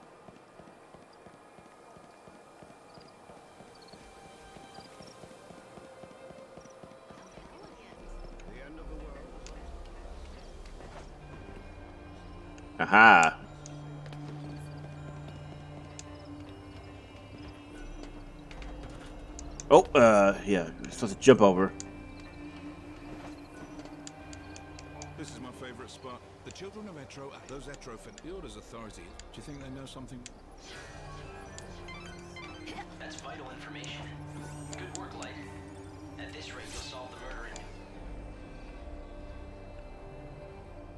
Aha. Oh, yeah, we're supposed to jump over. This is my favorite spot. The children of Etro, those Etro the Order's authority. Do you think they know something? That's vital information. Good work, Light. At this rate, you'll solve the murder.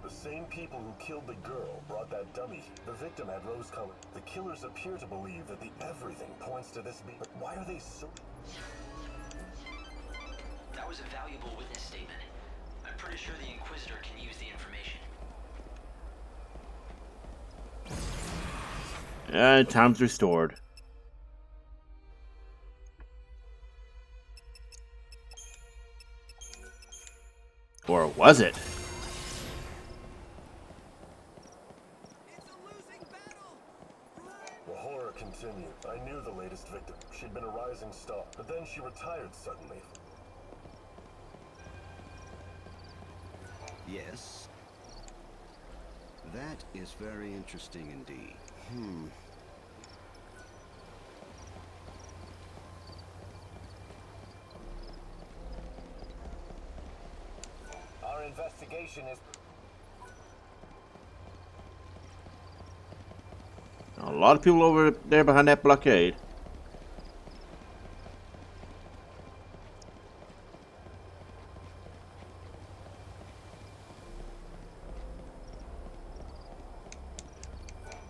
The same people who killed the girl brought that dummy. The victim had rose color. The killers appear to believe that the everything points to this being. But why are they so... That was a valuable witness statement. I'm pretty sure the Inquisitor can use the information. And time's restored. Or was it? The horror continued. I knew the latest victim. She'd been a rising star, but then she retired suddenly. Yes. That is very interesting indeed. Our investigation is... A lot of people over there behind that blockade.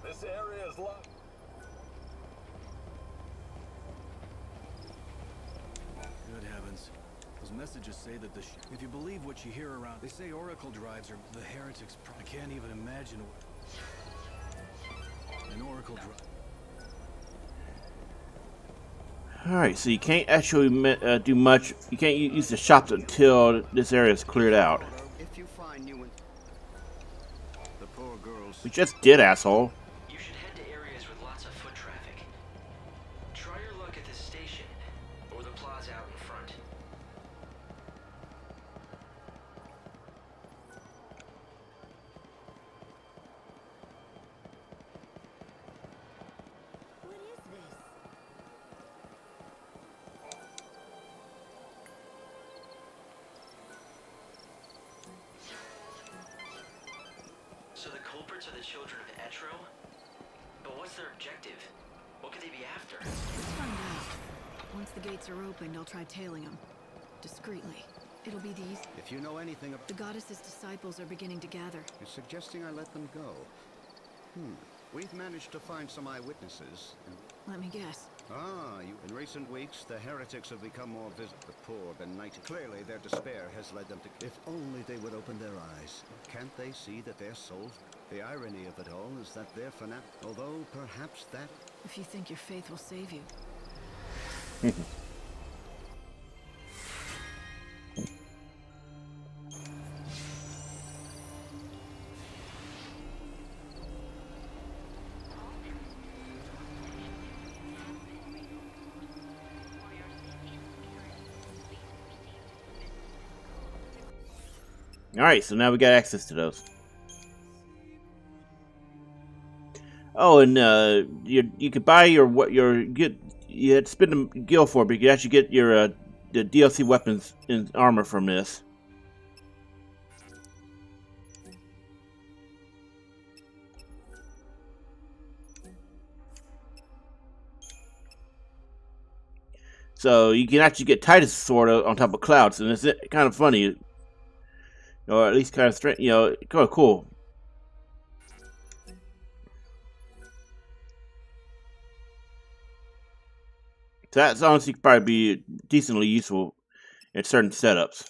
This area is locked. Good heavens. Those messages say that if you believe what you hear around, they say oracle drives are the heretics. I can't even imagine what an oracle drive. Alright, so you can't actually do much. You can't use the shops until this area is cleared out. If you find new ones, the poor girls. We just did, asshole. You should head to areas with lots of foot traffic. Try your luck at this station, or the plaza out in front. What is this? So the culprits are the children of Etro? But what's their objective? What could they be after? Let's find out. Once the gates are open, they'll try tailing them. Discreetly. It'll be these. If you know anything about... The goddess's disciples are beginning to gather. You're suggesting I let them go. We've managed to find some eyewitnesses. Let me guess. In recent weeks, the heretics have become more visible. The poor, benighted. Clearly, their despair has led them to... If only they would open their eyes. Can't they see that their souls... The irony of it all is that they're fanatic. Although, perhaps that... If you think your faith will save you. Alright, so now we got access to those. Oh, and you could buy you had to spend a gil for it, but you could actually get your the DLC weapons and armor from this. So you can actually get Titus' sword on top of clouds, and it's kind of funny, or at least kind of strange. You know, kind of cool. So that's honestly probably be decently useful in certain setups.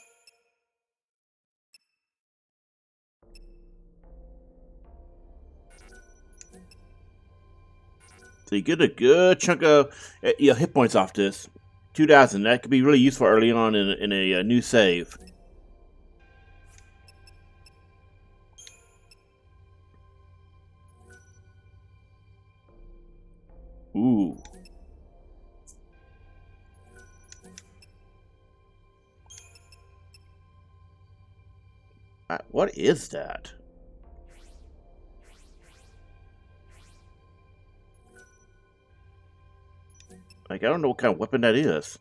So you get a good chunk of hit points off this. 2,000. That could be really useful early on in a new save. Ooh. What is that? Like, I don't know what kind of weapon that is.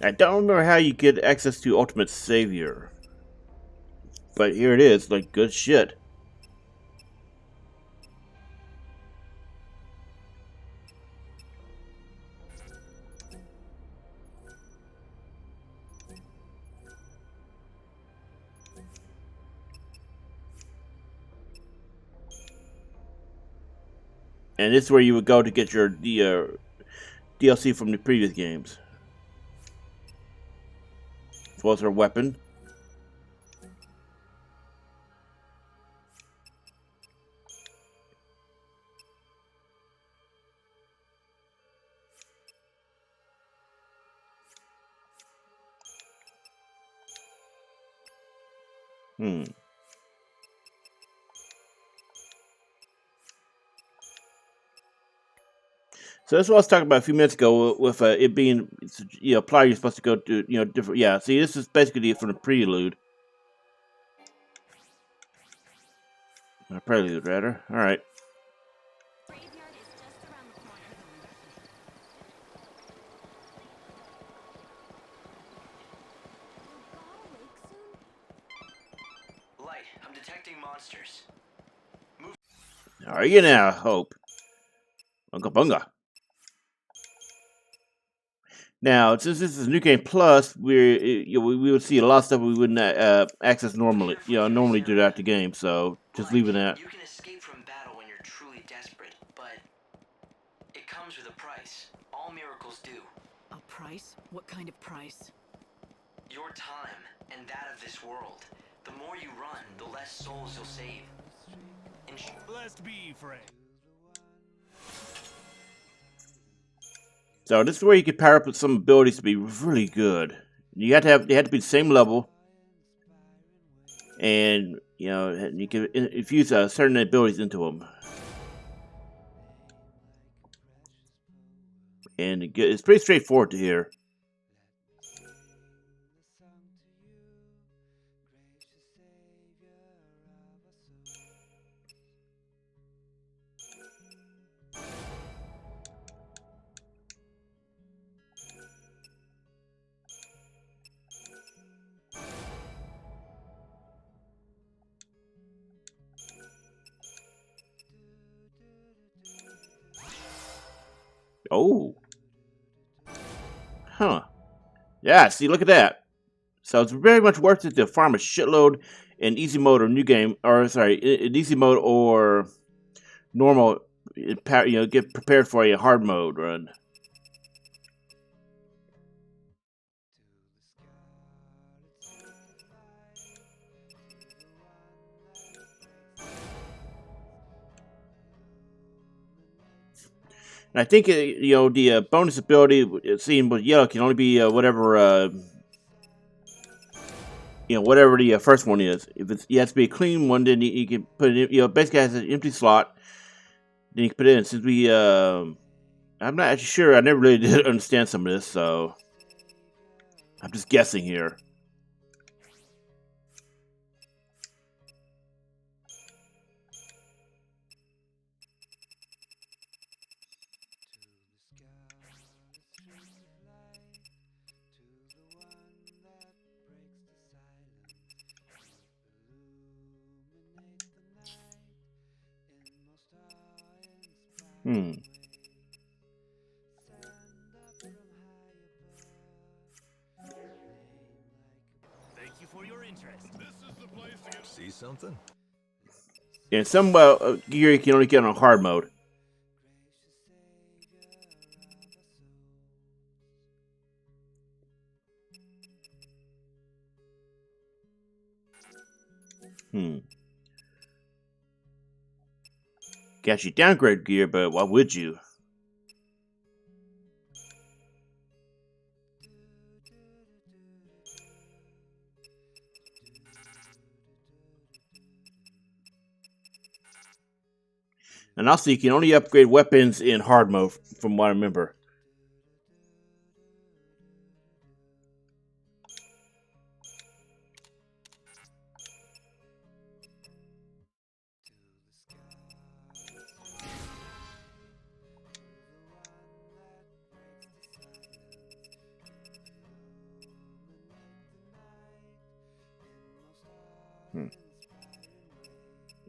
I don't remember how you get access to Ultimate Savior. But here it is, like, good shit. And this is where you would go to get your DLC from the previous games. As well as her weapon. So that's what I was talking about a few minutes ago with it being, player you're supposed to go to, different. Yeah, see, this is basically from the prelude. Prelude, rather. All right. Light, I'm detecting monsters. Move. Are you now, Hope? Bunga bunga. Now, since this is New Game Plus, we would see a lot of stuff we wouldn't access normally. Normally throughout the game. So just leaving that. You can escape from battle when you're truly desperate, but it comes with a price. All miracles do. A price? What kind of price? Your time and that of this world. The more you run, the less souls you'll save. Blessed be, friend. So this is where you can power up with some abilities to be really good. They had to be the same level, and you can infuse certain abilities into them. And it's pretty straightforward to hear. Oh. Huh. Yeah, see, look at that. So it's very much worth it to farm a shitload in easy mode or new game, or sorry, in easy mode or normal, get prepared for a hard mode run. And I think the bonus ability seen with yellow can only be whatever whatever the first one is. If it has to be a clean one, then you can put it in. Basically has an empty slot. Then you can put it in. Since I'm not actually sure. I never really did understand some of this, so I'm just guessing here. Hmm. Thank you for your interest. This is the place to get. See something? Yeah, some gear you can only get on hard mode. Hmm. Got you downgrade gear, but why would you? And also, you can only upgrade weapons in hard mode, from what I remember.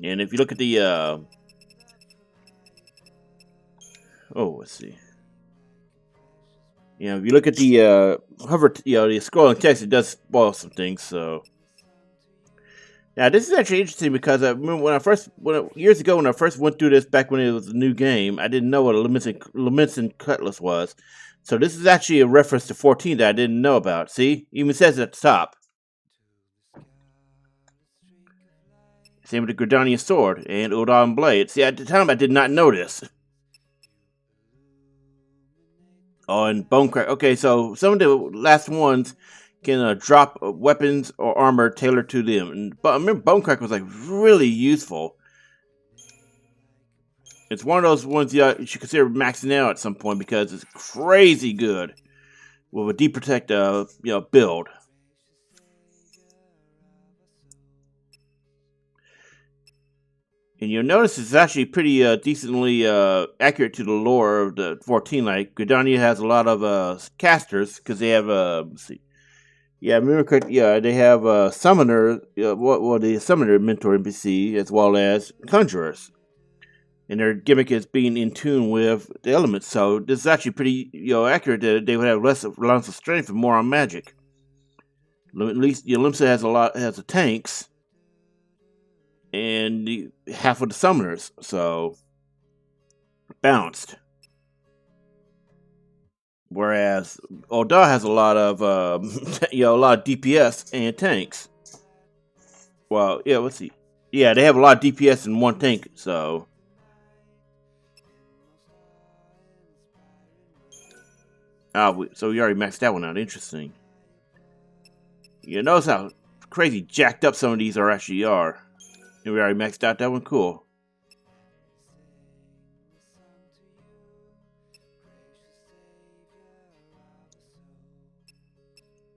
And if you look at the, let's see. You know, if you look at the hover, the scrolling text, it does spoil some things. So, now this is actually interesting because I remember years ago when I first went through this back when it was a new game, I didn't know what a Limited Cutlass was. So this is actually a reference to 14 that I didn't know about. See, even says it at the top. Same with the Gridanian sword and Udon blade. See, at the time I did not know this. Oh, and Bonecrack. Okay, so some of the last ones can drop weapons or armor tailored to them. But I remember Bonecrack was like really useful. It's one of those ones you should consider maxing out at some point because it's crazy good with a deep protect build. And you'll notice it's actually pretty decently accurate to the lore of the 14. Like, Gridania has a lot of casters, because they have, let's see. Yeah, remember correct, yeah, they have summoner, the summoner mentor NPC, as well as conjurers. And their gimmick is being in tune with the elements, so this is actually pretty, accurate that they would have less of strength and more on magic. At least, Limsa has the tanks, and half of the summoners, so balanced. Whereas Oda has a lot of a lot of DPS and tanks. Well, yeah, let's see. Yeah, they have a lot of DPS in one tank, so. So we already maxed that one out. Interesting. You notice how crazy jacked up some of these actually are. And we already maxed out that one. Cool.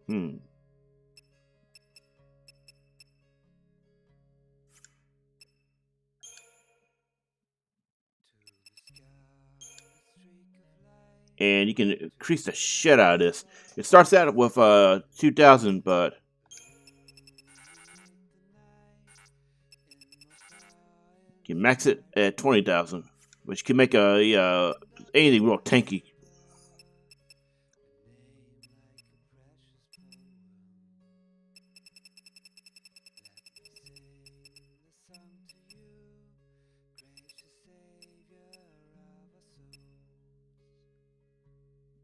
And you can increase the shit out of this. It starts out with 2,000, but you can max it at 20,000, which can make anything real tanky.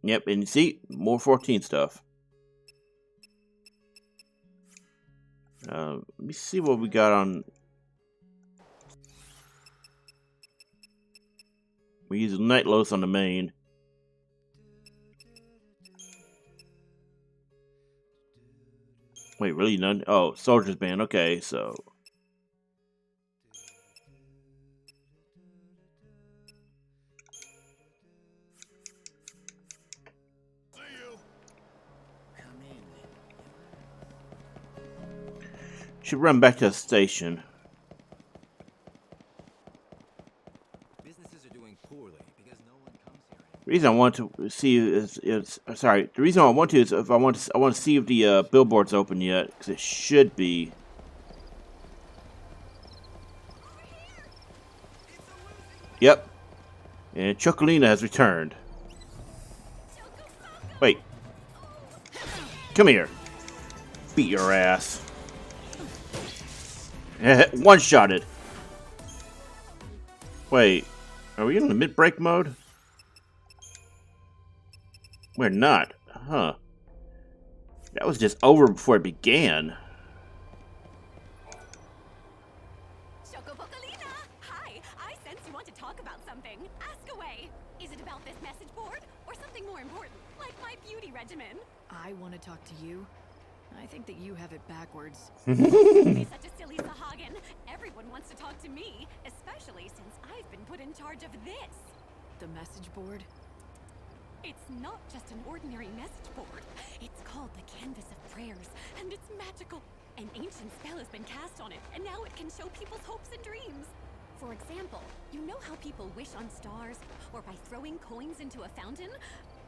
Yep, and you see, more 14 stuff. Let me see what we got on. We use Night Lotus on the main. Wait, really? None? Oh, Soldier's Band. Okay, so. Should run back to the station. Businesses are doing poorly because no one comes here. The reason I want to see is sorry. The reason I want to is if I want to see if the billboard's open yet, because it should be. Yep. And Chocolina has returned. Wait. Come here. Beat your ass. One-shotted. Wait. Are we in the mid-break mode? We're not. Huh. That was just over before it began. Chocopocolina! Hi! I sense you want to talk about something. Ask away. Is it about this message board? Or something more important, like my beauty regimen? I want to talk to you. I think that you have it backwards. Don't be such a silly Sahagin. Everyone wants to talk to me, especially since I've been put in charge of this. The message board? It's not just an ordinary message board. It's called the Canvas of Prayers, and it's magical. An ancient spell has been cast on it, and now it can show people's hopes and dreams. For example, you know how people wish on stars, or by throwing coins into a fountain?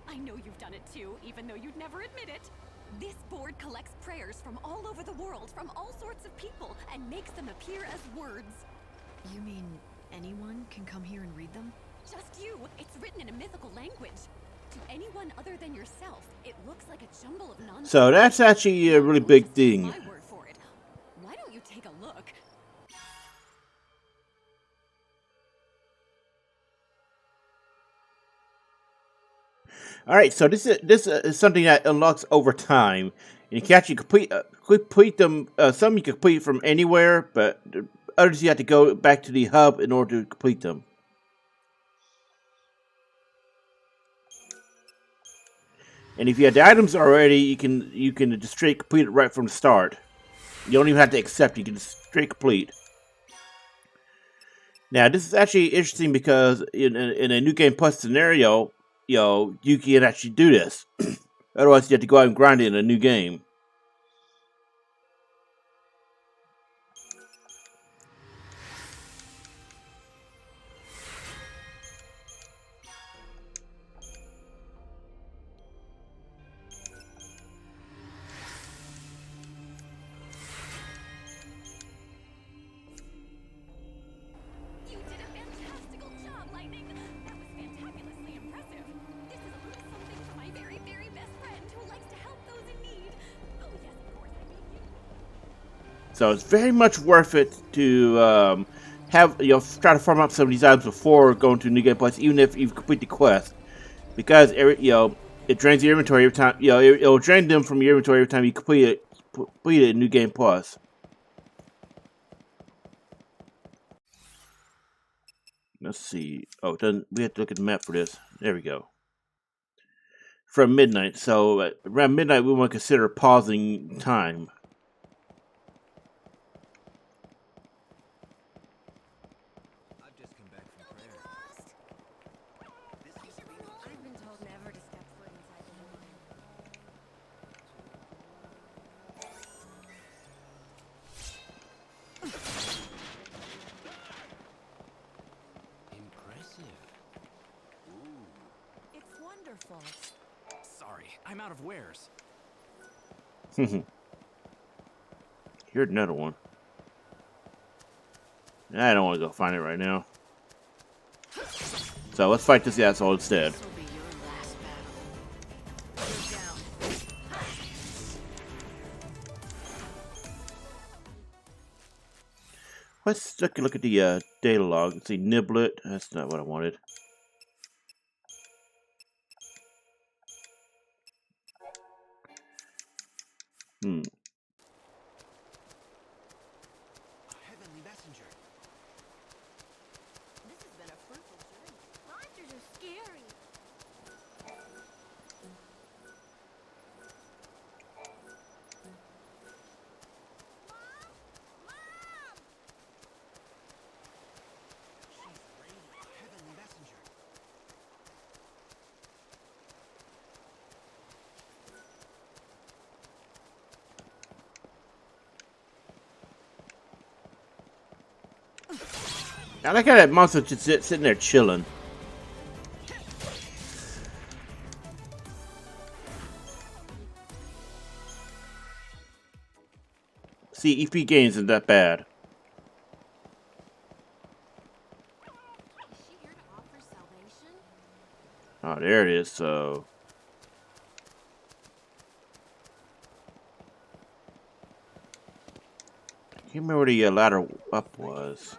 I know you've done it too, even though you'd never admit it. This board collects prayers from all over the world, from all sorts of people, and makes them appear as words. You mean anyone can come here and read them? Just you. It's written in a mythical language. To anyone other than yourself, it looks like a jumble of nonsense. So that's actually a really big thing. My word for it. Why don't you take a look? All right, so this is something that unlocks over time. And you can actually complete them. Some you can complete from anywhere, but others you have to go back to the hub in order to complete them. And if you have the items already, you can just straight complete it right from the start. You don't even have to accept; you can just straight complete. Now, this is actually interesting because in a New Game Plus scenario, you can actually do this. Otherwise, you have to go out and grind it in a new game. So it's very much worth it to try to farm up some of these items before going to New Game Plus, even if you complete the quest, because it drains your inventory every time. It'll drain them from your inventory every time you complete it in New Game Plus. Let's see. Oh, we have to look at the map for this. There we go. From midnight. So around midnight, we want to consider pausing time. Sorry, I'm out of wares. Here's another one. I don't want to go find it right now. So let's fight this asshole instead. Let's take a look at the data log and see Niblet. That's not what I wanted. Heavenly messenger. This has been a fruitful journey. Monsters are scary. Heavenly messenger. I like how that monster just sitting there chilling. See, EP gains isn't that bad. Is she here to offer salvation? Oh, there it is. So. I can't remember where the ladder up was.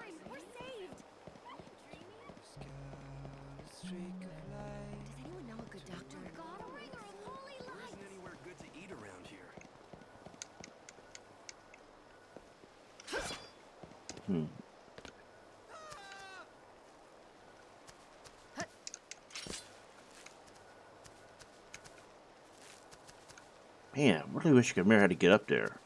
Hmm. Man, I really wish I could remember how to get up there.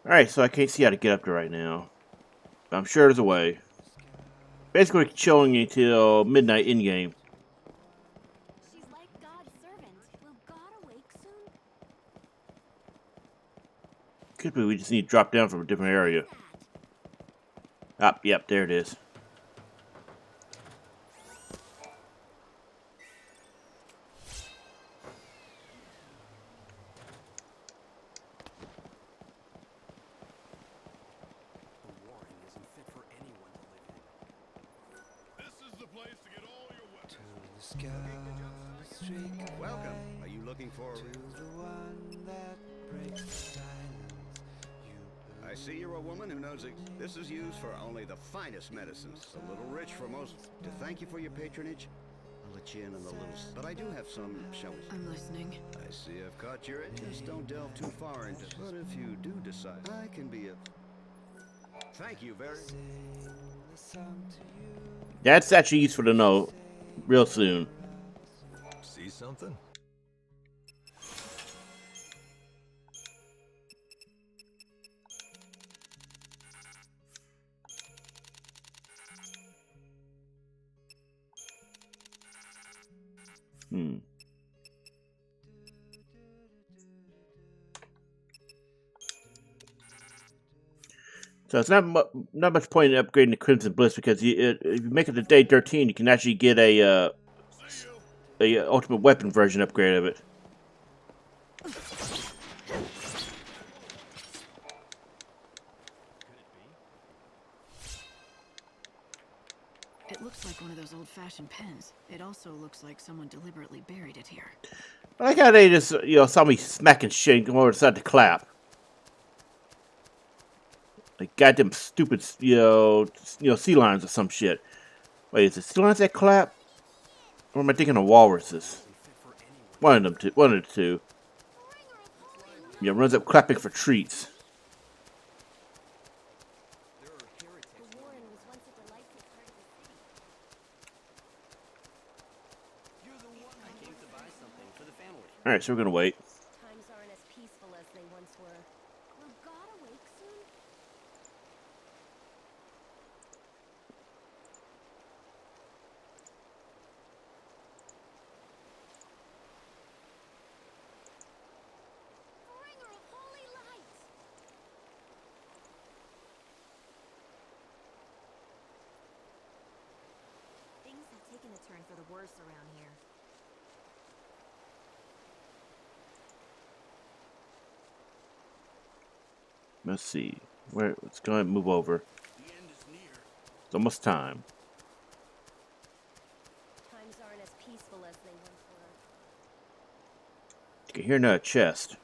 Alright, so I can't see how to get up there right now. But I'm sure there's a way. Basically showing you till midnight in-game. She's like God's servant. Will God awake soon? Could be we just need to drop down from a different area. Ah, yep, there it is. Welcome. Are you looking for I see you're a woman who knows it. This is used for only the finest medicines. A little rich for most. To thank you for your patronage, I'll let you in on the little. But I do have some, shall we? I'm listening. I see I've caught your interest. Don't delve too far into. But if you do decide, I can be a. Thank you very. That's actually useful to know real soon. See something? Hmm. So it's not much point in upgrading the Crimson Bliss because if you make it to day 13, you can actually get a Ultimate Weapon version upgrade of it. It looks like one of those old-fashioned pens. It also looks like someone deliberately buried it here. I like how they just saw me smacking shit and come over to the clap. Like goddamn stupid, sea lions or some shit. Wait, is it sea lions that clap? Or am I thinking of walruses? One of them two. One of the two. Yeah, runs up clapping for treats. All right, so we're gonna wait. Times aren't as peaceful as they once were. Will God awake soon? Bringer of holy light! Things have taken a turn for the worse around here. Let's see. Let's go ahead and move over. It's almost time. Times aren't as peaceful as they once were. You can hear another chest.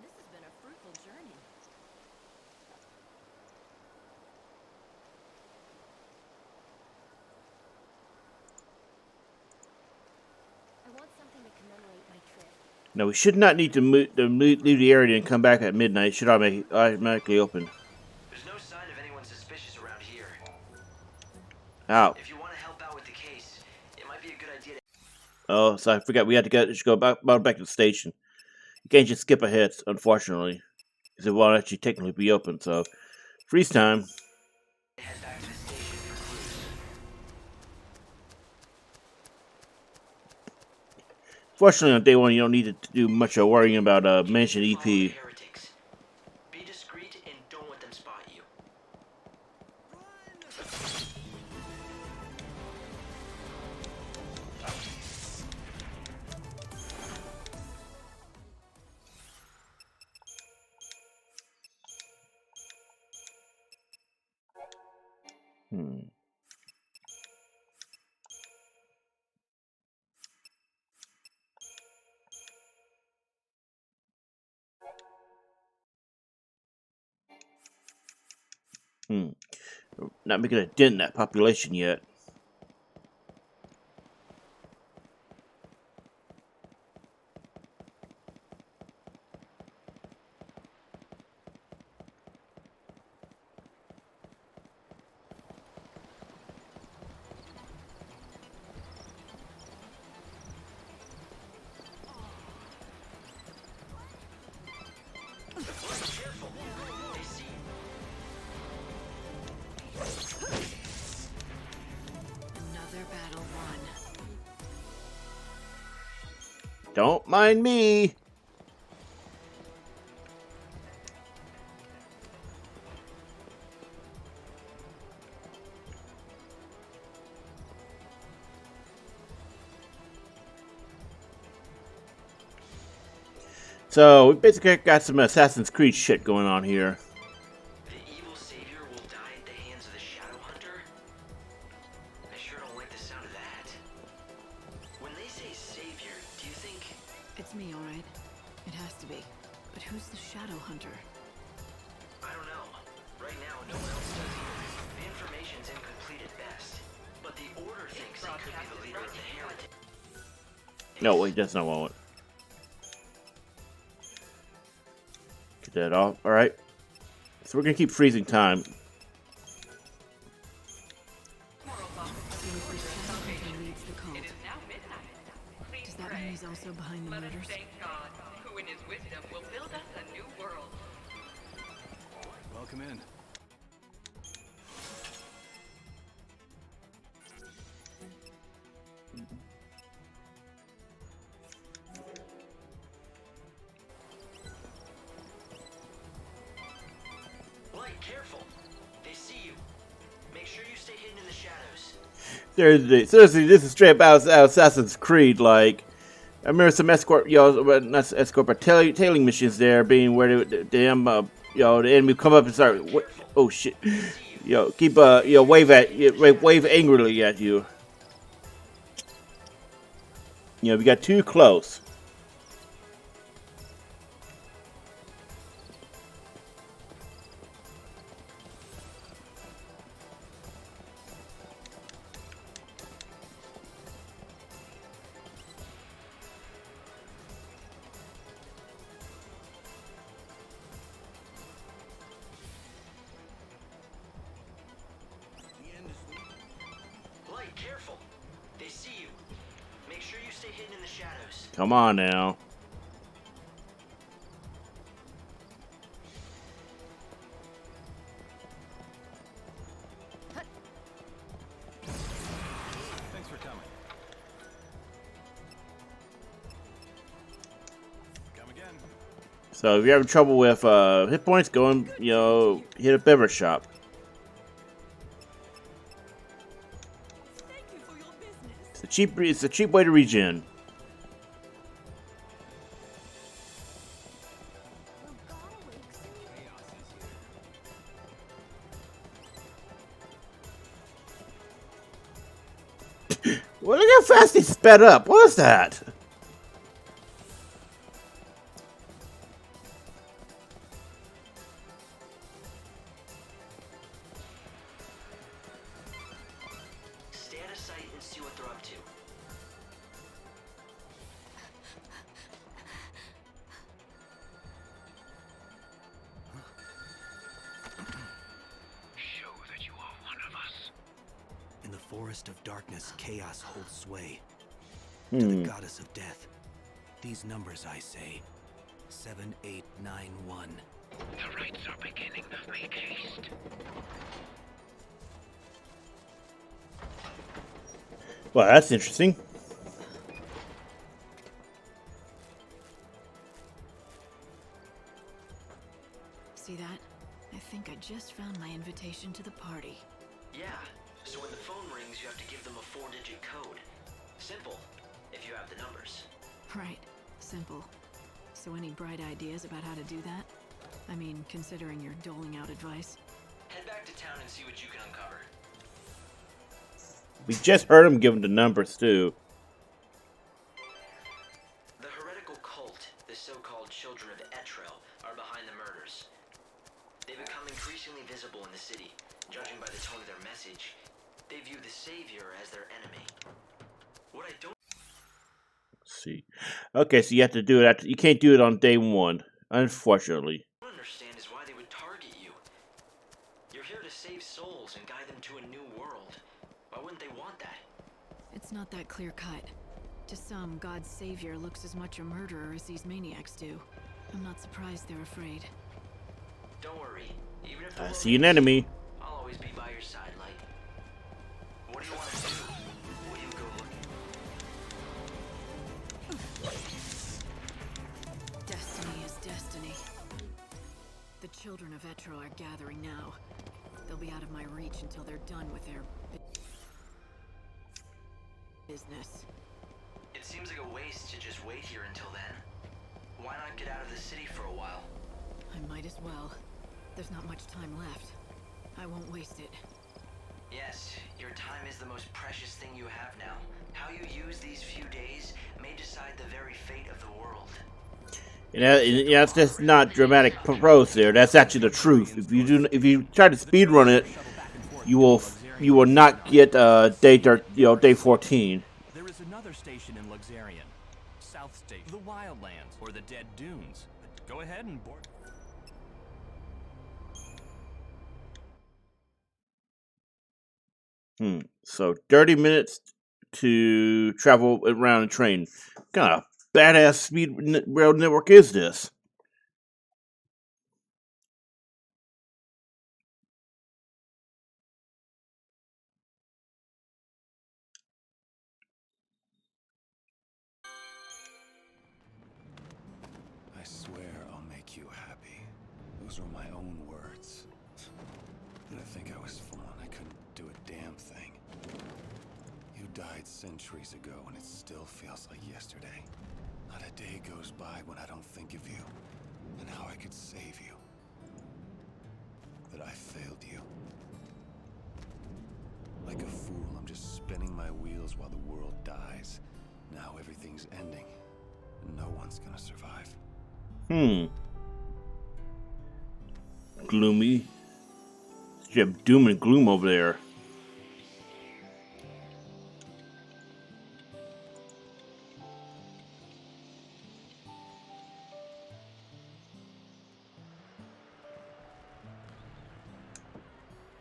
This has been a fruitful journey. I want something to commemorate my trip. Now we should not need to leave the area and come back at midnight. It should automatically open. There's no sign of anyone suspicious around here. Ow. If you want to help out with the case, it might be a good idea to... Oh, so I forgot we had to go back to the station. You can't just skip ahead, unfortunately, because it won't actually technically be open. So, freeze time. head back to the station for clues. Fortunately, on day one, you don't need to do much of worrying about mansion EP. Be discreet and don't let them spot you. Hmm. Not making a dent in that population yet. Another battle won. Don't mind me. So we basically got some Assassin's Creed shit going on here. The evil savior will die at the hands of the Shadow Hunter? I sure don't like the sound of that. When they say savior, do you think... It's me, alright. It has to be. But who's the Shadow Hunter? I don't know. Right now, no one else does either. The information's incomplete at best. But the Order thinks he could be the leader of the Heretic. No, wait, that's not what I want. Get that off. Alright. So we're gonna keep freezing time. So if the Shadow Hunter leads the cult, does that mean he's also behind the murders? God, who in his wisdom will build us a new world. Welcome in. Light, careful. They see you. Make sure you stay hidden in the shadows. Seriously, this is straight out Assassin's Creed. Like, I remember some escort, not escort, but tailing missions there, being where the enemy come up and start. Oh shit! Keep wave angrily at you. We got too close. Light, careful. They see you. Make sure you stay hidden in the shadows. Come on now. Thanks for coming. Come again. So if you're having trouble with hit points, go and hit a beverage shop. It's a cheap way to regen. Well, look how fast he sped up. What was that? Stay out of sight and see what they're up to. In the forest of darkness, chaos holds sway. To the goddess of death, these numbers I say, 7891. The rites are beginning. Make haste. Well, that's interesting. See that? I think I just found my invitation to the party. Yeah, so when the phone rings, you have to give them a 4-digit code. Simple, if you have the numbers. Right. Simple. So any bright ideas about how to do that? I mean, considering you're doling out advice. Head back to town and see what you can uncover. We just heard him give him the numbers, too. The heretical cult, the so-called Children of Etro, are behind the murders. They become increasingly visible in the city. Judging by the tone of their message, they view the Savior as their enemy. What I don't See. Okay, so you have to do it after. You can't do it on day one, unfortunately. understand is why they would target you. You're here to save souls and guide them to a new world. Why wouldn't they want that? It's not that clear-cut. To some, God's savior looks as much a murderer as these maniacs do. I'm not surprised they're afraid. Don't worry. Even if I see an enemy. I'll always be by your side, Light. What do you want to do? Will you go look? Destiny is destiny. The children of Etro are gathering now. They'll be out of my reach until they're done with their business. It seems like a waste to just wait here until then. Why not get out of the city for a while? I might as well. There's not much time left. I won't waste it. Yes, your time is the most precious thing you have now. How you use these few days may decide the very fate of the world. Yeah, that's not dramatic prose there. That's actually the truth. If you try to speedrun it, you will not get day 14. There is another station in Luxarian, South Station, the Wildlands, or the Dead Dunes. Go ahead and board. So 30 minutes to travel around a train. What kind of badass speed rail network is this? I swear I'll make you happy. Those were my own words. And I think I was fun. I couldn't do a damn thing. You died centuries ago, and it still feels like yesterday. Not a day goes by when I don't think of you, and how I could save you. That I failed you. Like a fool, I'm just spinning my wheels while the world dies. Now everything's ending, and no one's gonna survive. Gloomy. You have doom and gloom over there.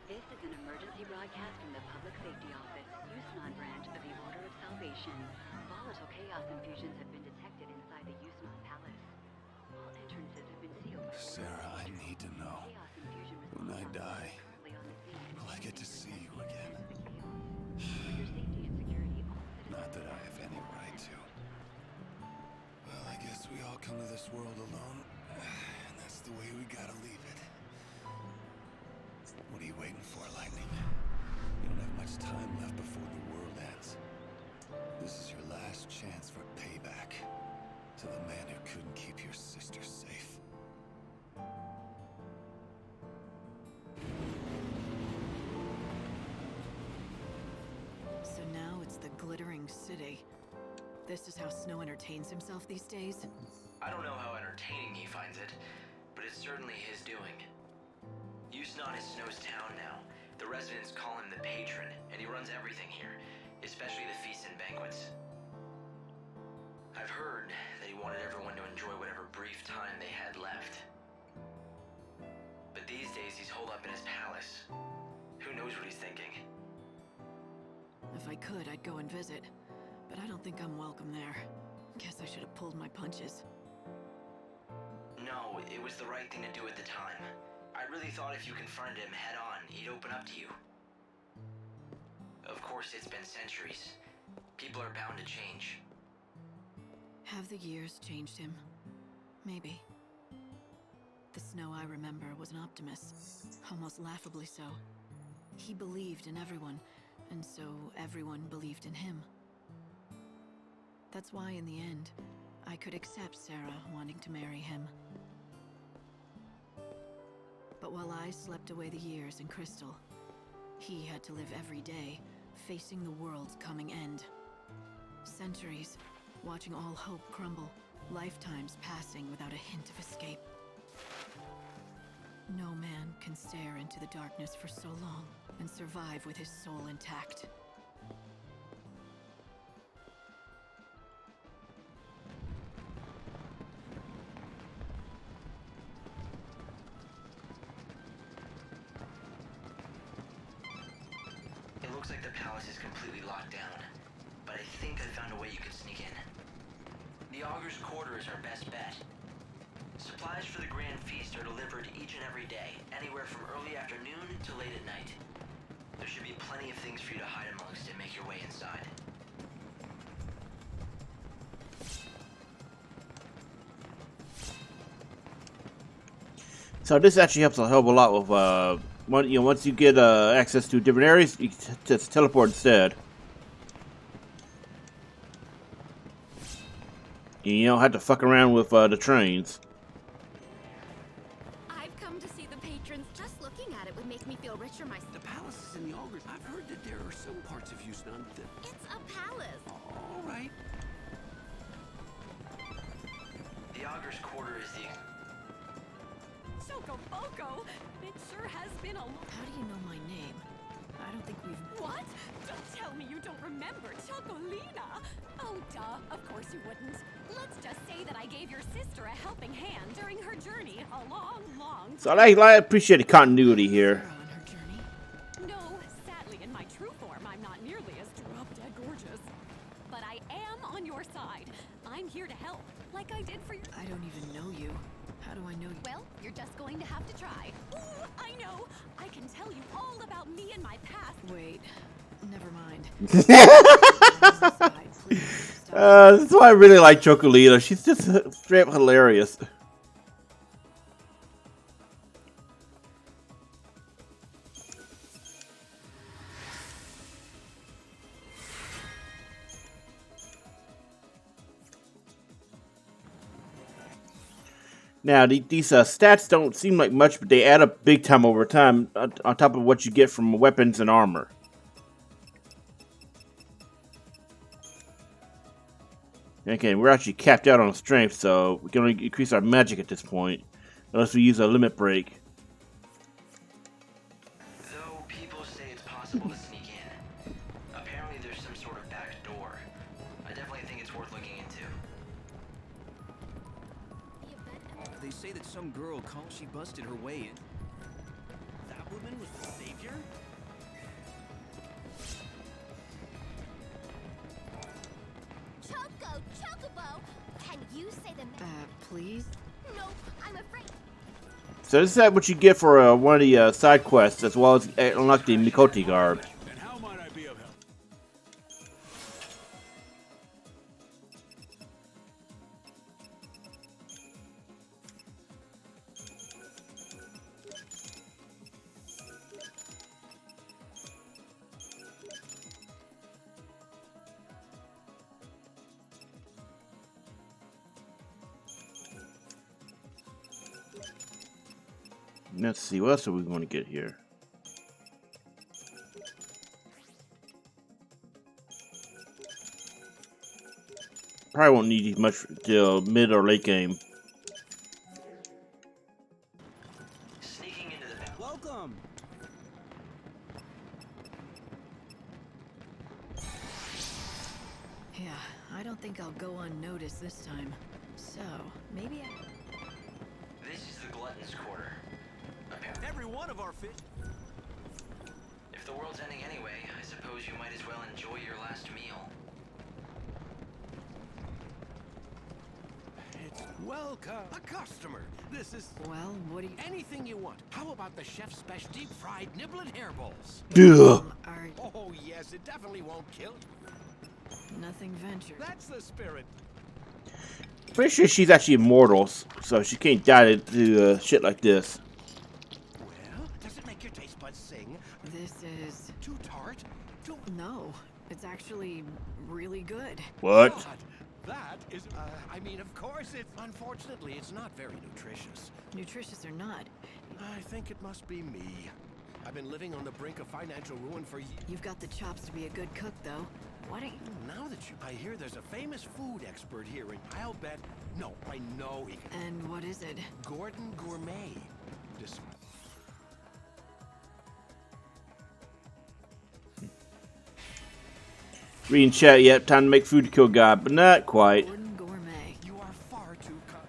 This is an emergency broadcast from the Public Safety Office, Yusnan branch of the Order of Salvation. Volatile chaos infusions have been detected inside the Yusnan Palace. All entrances have been sealed. Sarah, I need to know. When I die, will I get to see you again? Not that I have any right to. Well, I guess we all come to this world alone, and that's the way we gotta leave it. What are you waiting for, Lightning? You don't have much time left before the world ends. This is your last chance for payback to the man who couldn't keep your sister safe. So now it's the glittering city. This is how Snow entertains himself these days? I don't know how entertaining he finds it, but it's certainly his doing. Yusnan is Snow's town now. The residents call him the patron, and he runs everything here, especially the feasts and banquets. I've heard that he wanted everyone to enjoy whatever brief time they had left. But these days he's holed up in his palace. Who knows what he's thinking? If I could, I'd go and visit. But I don't think I'm welcome there. Guess I should have pulled my punches. No, it was the right thing to do at the time. I really thought if you confronted him head on, he'd open up to you. Of course, it's been centuries. People are bound to change. Have the years changed him? Maybe. The Snow I remember was an optimist, almost laughably so. He believed in everyone, and so everyone believed in him. That's why in the end, I could accept Sarah wanting to marry him. But while I slept away the years in Crystal, he had to live every day, facing the world's coming end. Centuries, watching all hope crumble, lifetimes passing without a hint of escape. No man can stare into the darkness for so long and survive with his soul intact. It looks like the palace is completely locked down, but I think I found a way you can sneak in. The Augur's Quarter is our best bet. Supplies for the grand feast are delivered each and every day, anywhere from early afternoon to late at night. There should be plenty of things for you to hide amongst and make your way inside. So this actually helps a hell of a lot with once you get access to different areas, you can just teleport instead. You don't have to fuck around with the trains. I've come to see the patrons. Just looking at it would make me feel richer myself. The palace is in the Augur's. I've heard that there are some parts of Yusnaan that... It's a palace. All right. The Augur's Quarter is the... Chocoboco! It sure has been a long... How do you know my name? I don't think we've... What? Don't tell me you don't remember Chocolina! Oh, duh. Of course you wouldn't. Let's just say that I gave your sister a helping hand during her journey a long, long time. So I appreciate the continuity here. No, sadly, in my true form, I'm not nearly as drop-dead gorgeous. But I am on your side. I'm here to help, like I did for you. I don't even know you. How do I know you? Well, you're just going to have to try. Ooh, I know. I can tell you all about me and my past. Wait, never mind. That's why I really like Chocolina. She's just straight up hilarious. Now, these stats don't seem like much, but they add up big time over time on top of what you get from weapons and armor. Okay, we're actually capped out on strength, so we can only increase our magic at this point, unless we use a limit break. Though people say it's possible to sneak in. Apparently there's some sort of back door. I definitely think it's worth looking into. They say that some girl called she busted her way in. That woman was the savior? Chocobo! Can you say the name? Please? No, I'm afraid. So this is what you get for one of the side quests, as well as unlock the Mikoti garb. And how might I be of help? Let's see, what else are we going to get here? Probably won't need these much till mid or late game. Sneaking into the back. Welcome! Yeah, I don't think I'll go unnoticed this time. So, maybe I... This is the Glutton's Quarter. Apparently. Every one of our fish. If If the world's ending anyway, I suppose you might as well enjoy your last meal. Welcome, a customer. This is Well, what do you? anything you want. How about the chef's special deep fried niblet hairballs? Ugh. Oh yes, it definitely won't kill you. Nothing ventured. That's the spirit. Pretty sure she's actually immortal, so she can't die to shit like this. Well, does it make your taste buds sing? This is too tart. Too. No, it's actually really good. What? God, that is. I mean, of course it's. Unfortunately, it's not very nutritious. Nutritious or not, I think it must be me. I've been living on the brink of financial ruin for years. you've got the chops to be a good cook, though. What are you? Now that I hear there's a famous food expert here, and I'll bet. No, I know he can. And what is it? Gordon Gourmet. Reading chat yet? Time to make food to kill God, but not quite. Gordon Gourmet. You are far too kind.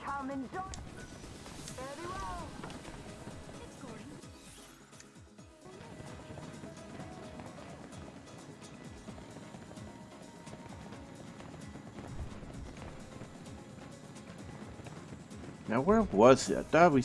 Come and join. Very well. It's Gordon. Now where was it? I thought we.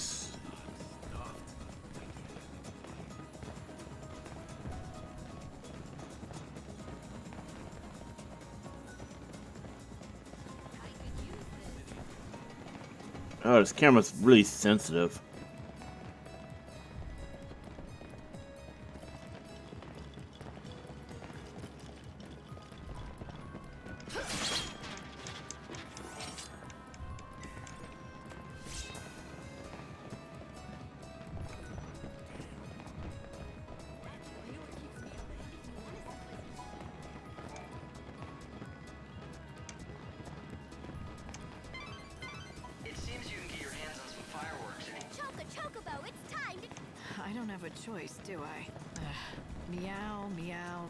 Oh, this camera's really sensitive. It seems you can get your hands on some fireworks. Chocobo, it's time to... I don't have a choice, do I? Meow, meow.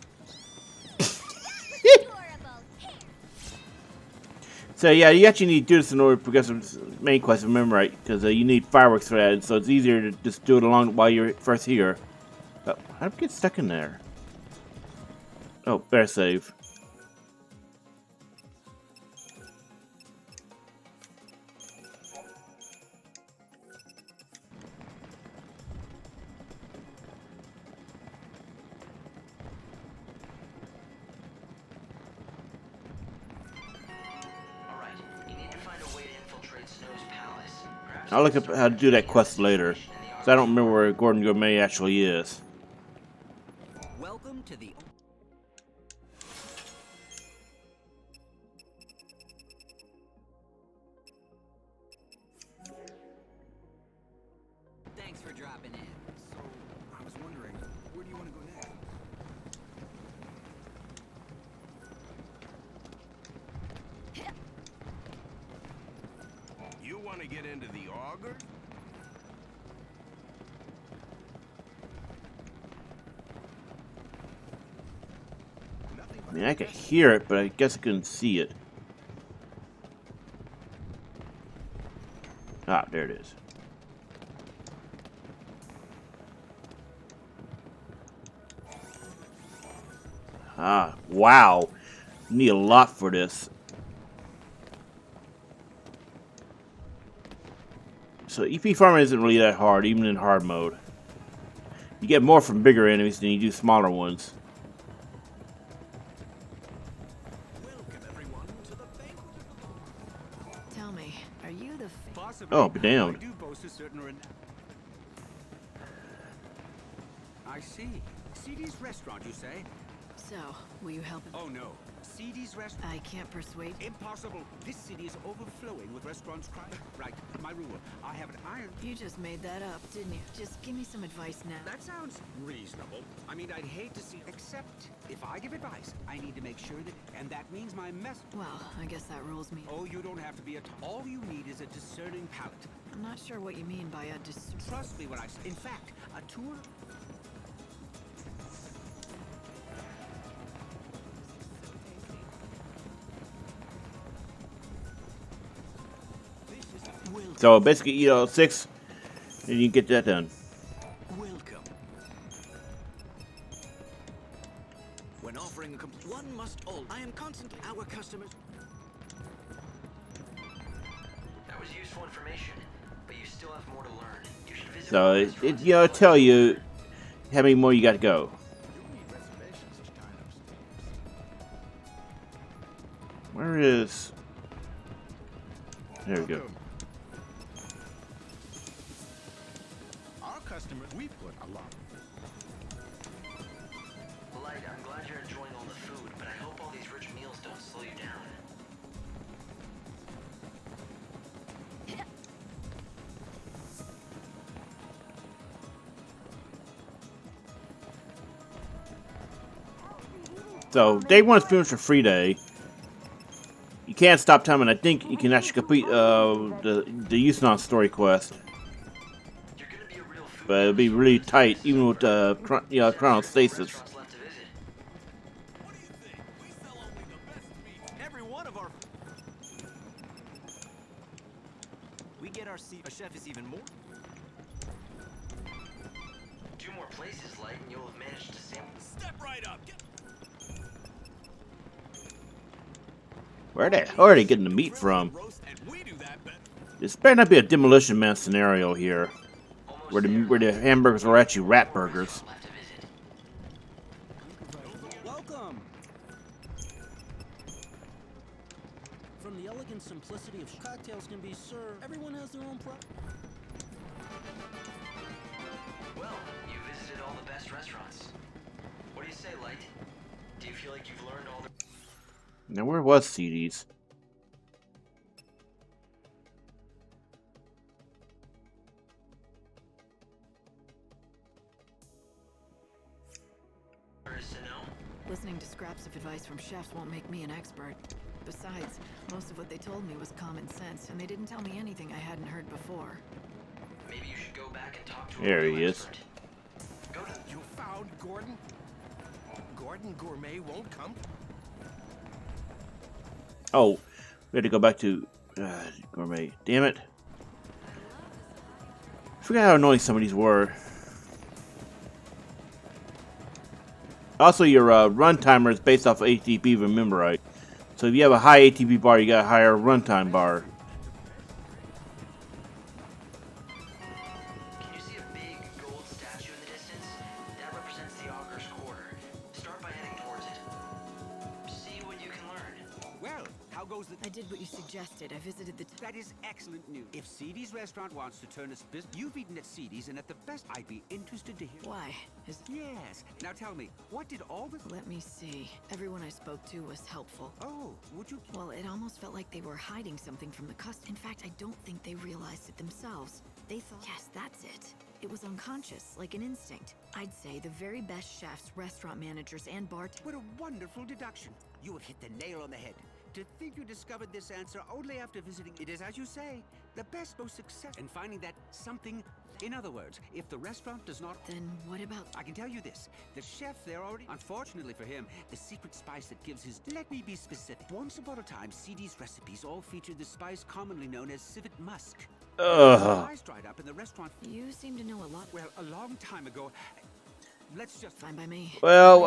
So yeah, you actually need to do this in order to progress the main quest, if I remember right, because you need fireworks for that, so it's easier to just do it along while you're first here. Oh, how do we get stuck in there? Oh, better save. I'll look up how to do that quest later, so I don't remember where Gordon Gourmet actually is. Welcome to the... Thanks for dropping in. So, I was wondering, where do you want to go next? You want to get into the auger? I mean, I could hear it, but I guess I couldn't see it. Ah, there it is. Ah, wow. Need a lot for this. So EP farming isn't really that hard, even in hard mode. You get more from bigger enemies than you do smaller ones. Tell me, are you the... Oh, be damned. I do boast a certain I see. CD's restaurant, you say? So, will you help him? Oh no. CD's restaurant. I can't persuade... Impossible. This city is overflowing with restaurants trying... Right, my rule. I have an iron... You just made that up, didn't you? Just give me some advice now. That sounds reasonable. I mean, I'd hate to see... Except, if I give advice, I need to make sure that... And that means my mess... Well, I guess that rules me. Oh, you don't have to be a... All you need is a discerning palate. I'm not sure what you mean by a Trust me when I say... In fact, a tour... So basically, you know, 6, and you get that done. Welcome. When offering a one must all. I am constantly our customers. That was useful information, but you still have more to learn. You should visit So it you know, tell you how many more you got to go. Where is? There we go. Our customers, we put a lot. Light, I'm glad you're enjoying all the food, but I hope all these rich meals don't slow you down. So day 1 is pretty much a free day. You can't stop time, and I think you can actually complete the XIII story quest. But it'll be really tight, even with chronostasis. Every one of our. We get our chef is even more. 2 more places, Light, and you'll have managed to sample. Step right up. Where the hell are they getting the meat from? This better not be a Demolition Man scenario here, where the hamburgers are actually rat burgers. Welcome. From the elegant simplicity of cocktails can be served, everyone has their own Well, you visited all the best restaurants. What do you say, Light? Do you feel like you've learned all the... Now, where was CDs? Listening to scraps of advice from chefs won't make me an expert. Besides, most of what they told me was common sense, and they didn't tell me anything I hadn't heard before. Maybe you should go back and talk to There he is. You found Gordon? Gordon Gourmet won't come? Oh, we had to go back to Gourmet. Damn it. I forgot how annoying some of these were. Also, your run timer is based off of ATP, if I remember right. So if you have a high ATP bar, you got a higher runtime bar. Can you see a big gold statue in the distance? That represents the Augur's Quarter. Start by heading towards it. See what you can learn. Well, how goes the... I did what you suggested. I visited the... That is excellent news. If CD's restaurant wants to turn its business... You've eaten at CD's, and at the best, I'd be interested to hear... Why? Yes. Now tell me, what did all the... Let me see. Everyone I spoke to was helpful. Oh, would you... Well, it almost felt like they were hiding something from the customer. In fact, I don't think they realized it themselves. They thought, yes, that's it. It was unconscious, like an instinct. I'd say the very best chefs, restaurant managers, and bartenders... What a wonderful deduction. You have hit the nail on the head. To think you discovered this answer only after visiting... It is, as you say, the best, most successful... And finding that something... In other words, if the restaurant does not... Then what about... I can tell you this. The chef there already... Unfortunately for him, the secret spice that gives his... Let me be specific. Once upon a time, CD's recipes all featured the spice commonly known as civet musk. The spice dried up in the restaurant... You seem to know a lot. Well, a long time ago... Let's just... Fine by me. Well,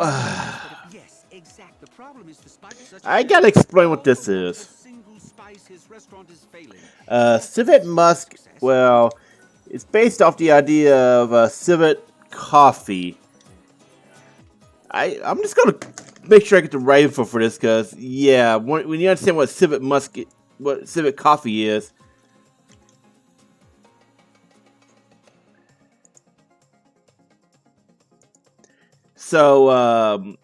yes, exact. The problem is the spice... I gotta explain what this is. Single spice his restaurant is failing. Civet musk, well, it's based off the idea of civet coffee. I'm just gonna make sure I get the right info for this, because yeah, when you understand what civet musk, what civet coffee is. So,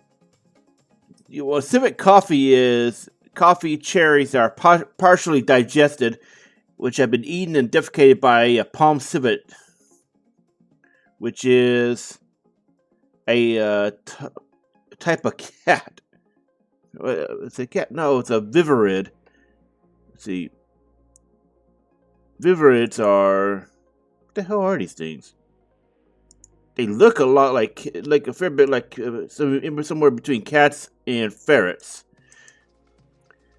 what civet coffee is, coffee cherries that are partially digested, which have been eaten and defecated by a palm civet, which is a type of cat. It's a cat? No, it's a viverrid. Let's see. Viverids are... What the hell are these things? They look a lot like a fair bit like somewhere between cats and ferrets.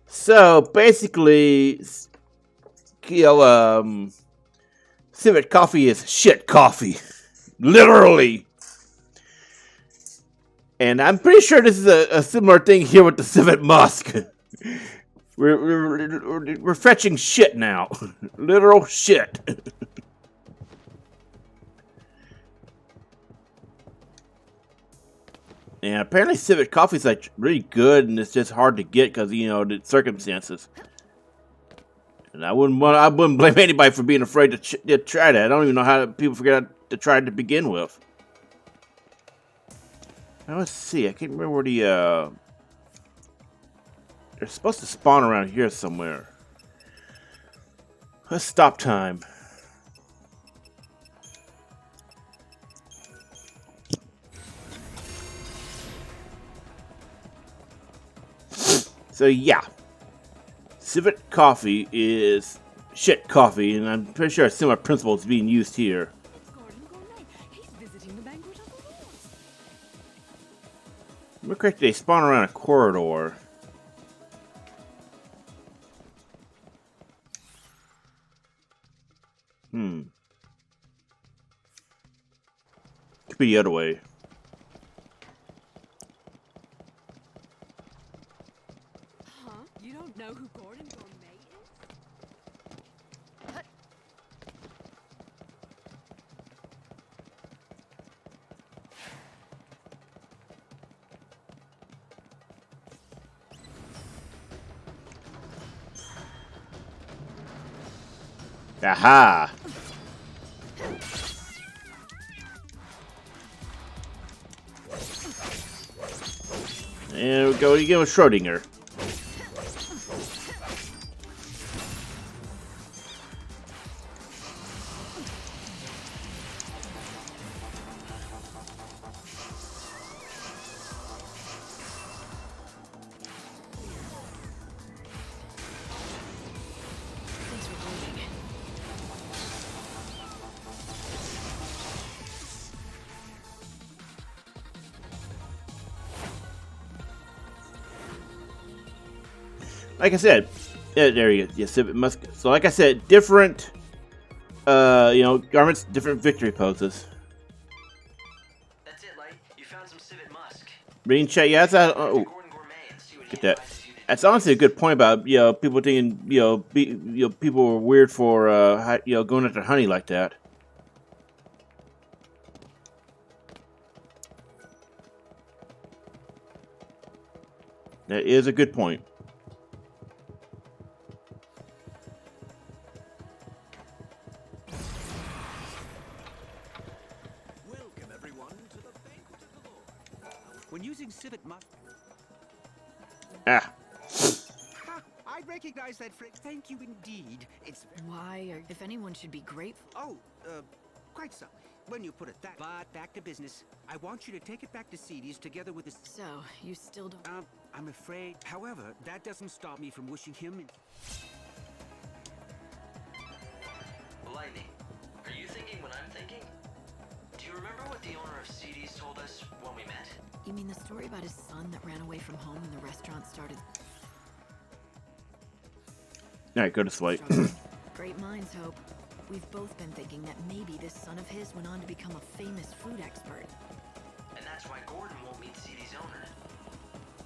So basically, you know, Civet coffee is shit coffee. Literally. And I'm pretty sure this is a similar thing here with the Civet Musk. We're fetching shit now. Literal shit. And apparently Civet coffee is like really good, and it's just hard to get because, you know, the circumstances. And I wouldn't blame anybody for being afraid to try that. I don't even know how people forget to try it to begin with. Now let's see. I can't remember where the they're supposed to spawn around here somewhere. Let's stop time. So yeah, Civet coffee is shit coffee, and I'm pretty sure a similar principle is being used here. Remember correctly, they spawn around a corridor. Could be the other way. Huh? You don't know who Gordon Gourmet is? Aha! There we go again with Schrodinger. Like I said, there you go. Yes, it must. So, like I said, different, you know, garments, different victory poses. That's it, Light. You found some Civet Musk. Reading chat, yeah, that's get that. That's honestly a good point about, you know, people thinking, you know, people were weird for, you know, going after honey like that. That is a good point. When using Civet Musk... Ah. I recognize that phrase. Thank you indeed. It's... Why, or if anyone should be grateful... Oh, quite so. When you put it that... But back to business. I want you to take it back to CD's together with this... So, you still don't... I'm afraid... However, that doesn't stop me from wishing him... Lightning, are you thinking what I'm thinking? Do you remember what the owner of CD's told us when we met? You mean the story about his son that ran away from home when the restaurant started? Alright, go to Swipe. Great minds hope. We've both been thinking that maybe this son of his went on to become a famous food expert. And that's why Gordon won't meet CD's owner.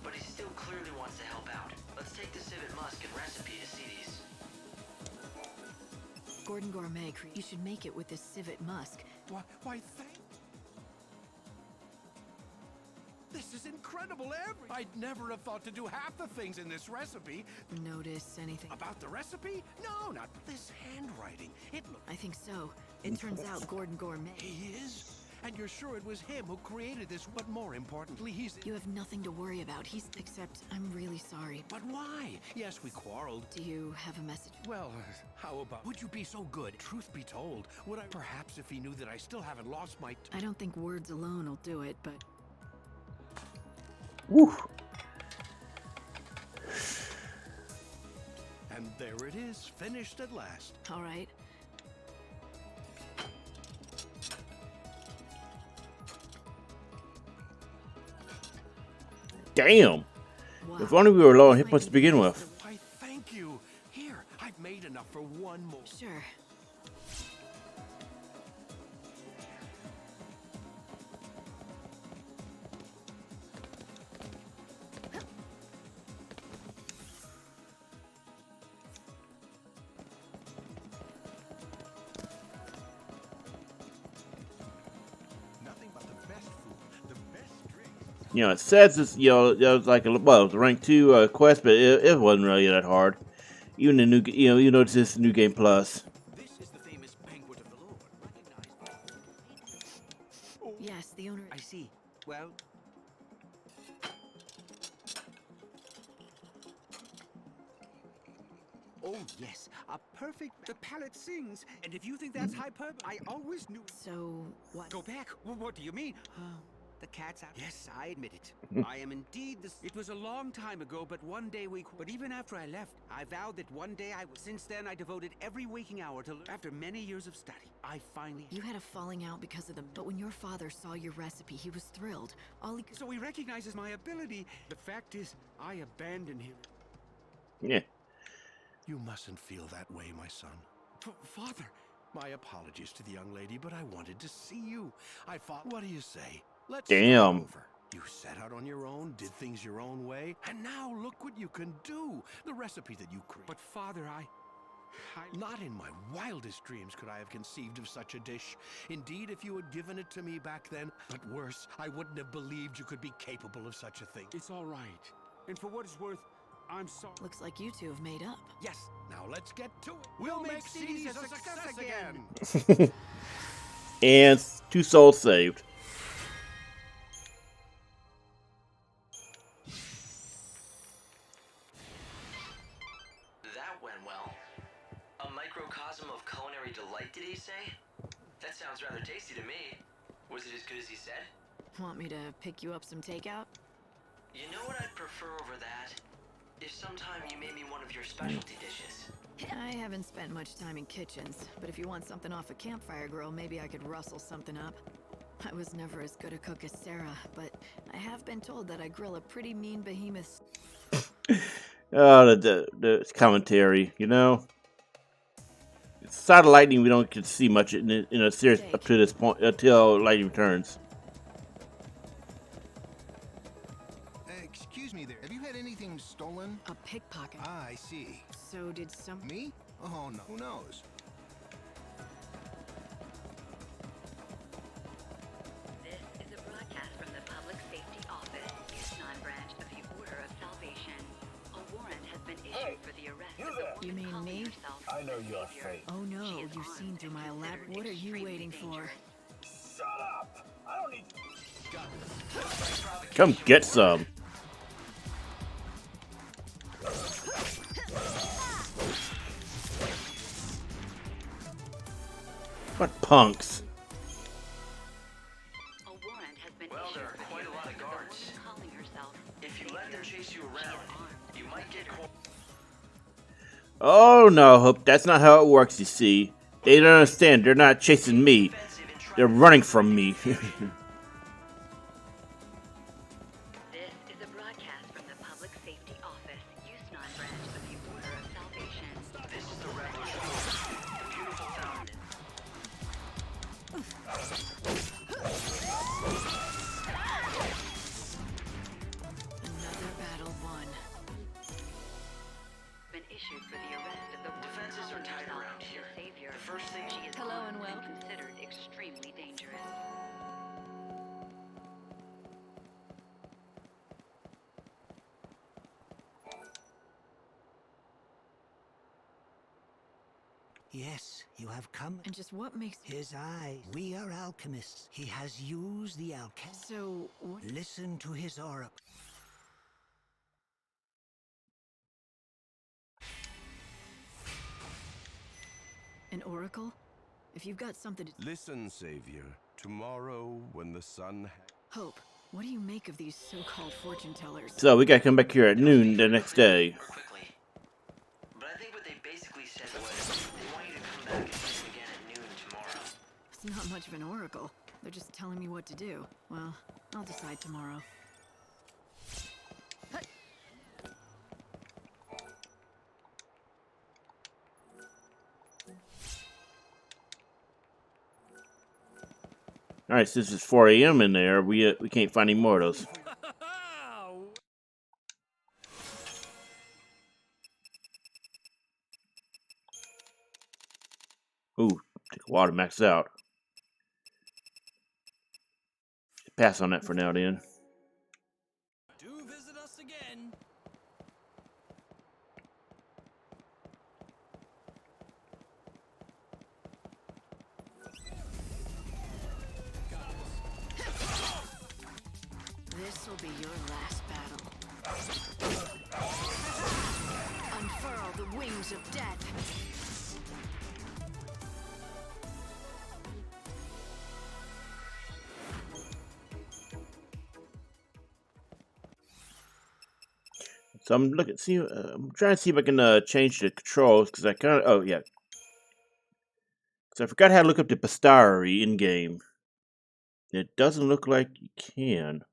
But he still clearly wants to help out. Let's take the Civet Musk and recipe to CD's. Gordon Gourmet, you should make it with this Civet Musk. Why, thank... This is incredible. I'd never have thought to do half the things in this recipe. Notice anything? About the recipe? No, not this handwriting. It looks... I think so. It turns out Gordon Gourmet... He is? And you're sure it was him who created this? But more importantly, he's... You have nothing to worry about. Except, I'm really sorry. But why? Yes, we quarreled. Do you have a message? Well, how about... Would you be so good? Truth be told, would I... Perhaps if he knew that I still haven't lost my... I don't think words alone will do it, but... Woo. And there it is, finished at last. All right. Damn. Wow. If only we were low on hit points to begin with. Why, thank you. Here, I've made enough for one more. Sure. You know, it says it's, you know, it was like a, well, it was a rank 2 quest, but it wasn't really that hard. Even the new, you know, it's this new game plus. Yes, the owner. I see. Well. Oh, yes. A perfect. The palette sings. And if you think that's hyperbole, I always knew. So, what? Go back. What do you mean? The cat's out. Yes, I admit it. I am indeed the. It was a long time ago, but one day we. But even after I left, I vowed that one day I would. Since then, I devoted every waking hour to. After many years of study, I finally. You had a falling out because of them, but when your father saw your recipe, he was thrilled. All he. So he recognizes my ability. The fact is, I abandoned him. Yeah. You mustn't feel that way, my son. Father, my apologies to the young lady, but I wanted to see you. I thought, what do you say? Let's start over. You set out on your own, did things your own way, and now look what you can do. The recipe that you created. But father, I... Not in my wildest dreams could I have conceived of such a dish. Indeed, if you had given it to me back then, but worse, I wouldn't have believed you could be capable of such a thing. It's all right. And for what it's worth, I'm sorry. Looks like you two have made up. Yes. Now let's get to it. We'll make CDs a success again. And 2 souls saved. That went well. A microcosm of culinary delight, did he say? That sounds rather tasty to me. Was it as good as he said? Want me to pick you up some takeout? You know what I'd prefer over that? If sometime you made me one of your specialty dishes. I haven't spent much time in kitchens, but if you want something off a campfire grill, maybe I could rustle something up. I was never as good a cook as Sarah, but I have been told that I grill a pretty mean behemoth. Oh, the commentary, you know. Side of Lightning, we don't get to see much in a series up to this point until Lightning returns. Excuse me there. Have you had anything stolen? A pickpocket. Ah, I see. So did some... Me? Oh, no. Who knows? This is a broadcast from the Public Safety Office, XIII branch of the Order of Salvation. A warrant has been issued for the arrest of the woman You mean me? I know your fate. Oh no, you've seen through my lap. What are you waiting for? Shut up! I don't need... Come get some. What punks? A warrant has been Well, issued there are for quite the a lot of arrest of the guards. woman calling herself If you let them chase you around, you might get caught. Oh no, Hope, that's not how it works, you see. They don't understand, they're not chasing me. They're running from me. This is a broadcast from the Public Safety Office, XIII branch of the Order of Salvation. This is the revolution. The beautiful fountain. Another battle won. Been issued for the arrest of the woman Defenses are calling tight herself around here. the Savior. The first thing She is Hello armed and welcome. considered extremely dangerous. Yes, you have come. And just what makes... His eyes. We are alchemists. He has used the alchemy. So, what... Listen to his aura. An oracle? If you've got something to... Listen, Savior. Tomorrow, when the sun... Hope, what do you make of these so-called fortune tellers? So we gotta come back here at noon the next day. Quickly. But I think what they basically said was they want you to come back and do it again at noon tomorrow. It's not much of an oracle. They're just telling me what to do. Well, I'll decide tomorrow. All right, since it's 4 a.m. in there, we can't find any more of those. Ooh, take a while to max out. Pass on that for now, then. Do visit us again. This will be your last battle. Unfurl the wings of death. So I'm looking. See, I'm trying to see if I can change the controls because I kind of. Oh yeah, because I forgot how to look up the Bastari in game. It doesn't look like you can.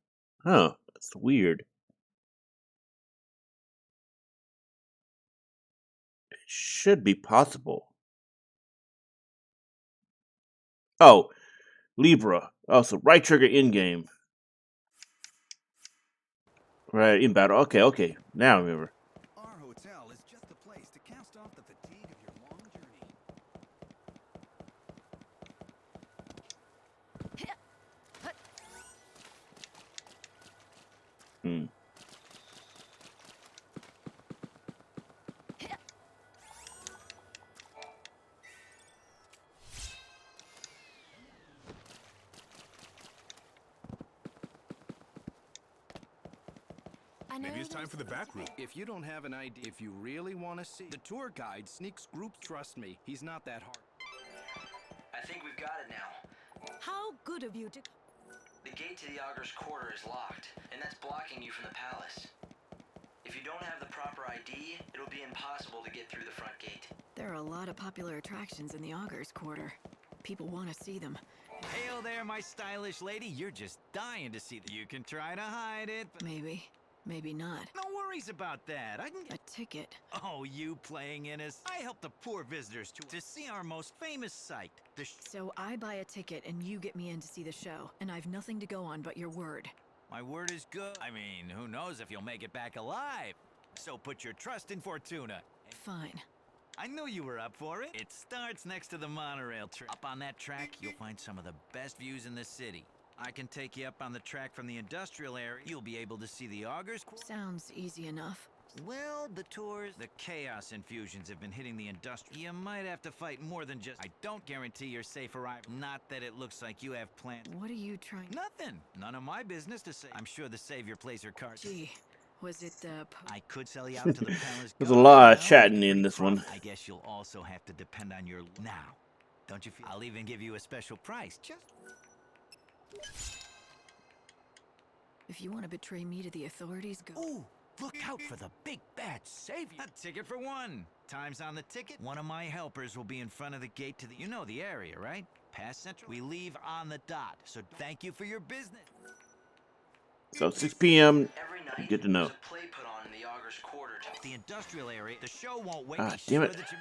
Huh? That's weird. It should be possible. Oh, Libra. Oh, so right trigger in game. Right in battle. Okay, okay. Now I remember. Our hotel is just the place to cast off the fatigue of your long journey. Hmm. Maybe it's time for the back room. If you don't have an idea, if you really want to see, the tour guide sneaks groups. Trust me, he's not that hard. I think we've got it now. How good of you to... The gate to the Augur's Quarter is locked, and that's blocking you from the palace. If you don't have the proper ID, it'll be impossible to get through the front gate. There are a lot of popular attractions in the Augur's Quarter. People want to see them. Hail there, my stylish lady. You're just dying to see that. You can try to hide it, but... Maybe. Maybe not. No worries about that. I can get a ticket. Oh, you playing innocent? I help the poor visitors to see our most famous sight. So I buy a ticket and you get me in to see the show, and I've nothing to go on but your word. My word is good. I mean, who knows if you'll make it back alive? So put your trust in Fortuna. Fine. I knew you were up for it. It starts next to the monorail track. Up on that track, you'll find some of the best views in the city. I can take you up on the track from the industrial area. You'll be able to see the Augur's Quarter. Sounds easy enough. Well, the tours, the chaos infusions have been hitting the industrial. You might have to fight more than just... I don't guarantee your safe arrival. Not that it looks like you have plans. What are you trying... Nothing. None of my business to say. I'm sure the Savior plays her cards. Gee, was it the... I could sell you out to the palace. There's a lot of chatting in this one. I guess you'll also have to depend on your... Now, don't you feel... I'll even give you a special price. Just... If you want to betray me to the authorities, go... Ooh, look out for the big bad Savior. A ticket for one. Time's on the ticket. One of my helpers will be in front of the gate to the... You know the area, right? Past Central. We leave on the dot, so thank you for your business. So 6 p.m. Every night, Good to know. there's a play put on in the Augur's Quarter. The industrial area, the show won't wait. Ah, Be damn sure it. that you...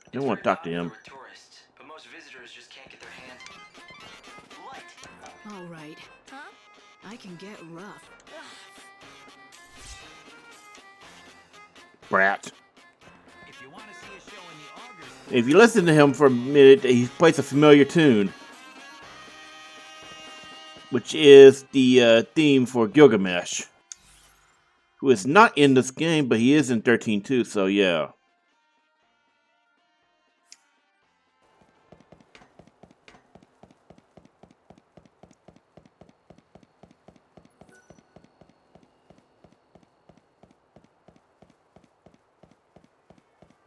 I don't want to talk to him. With tourists, but most visitors just can't get their hands. Light. All right. Huh? I can get rough. Brat. If you want to see a show in the Augur's... If you listen to him for a minute, he plays a familiar tune, which is the theme for Gilgamesh, who is not in this game, but he is in 13-2, so yeah.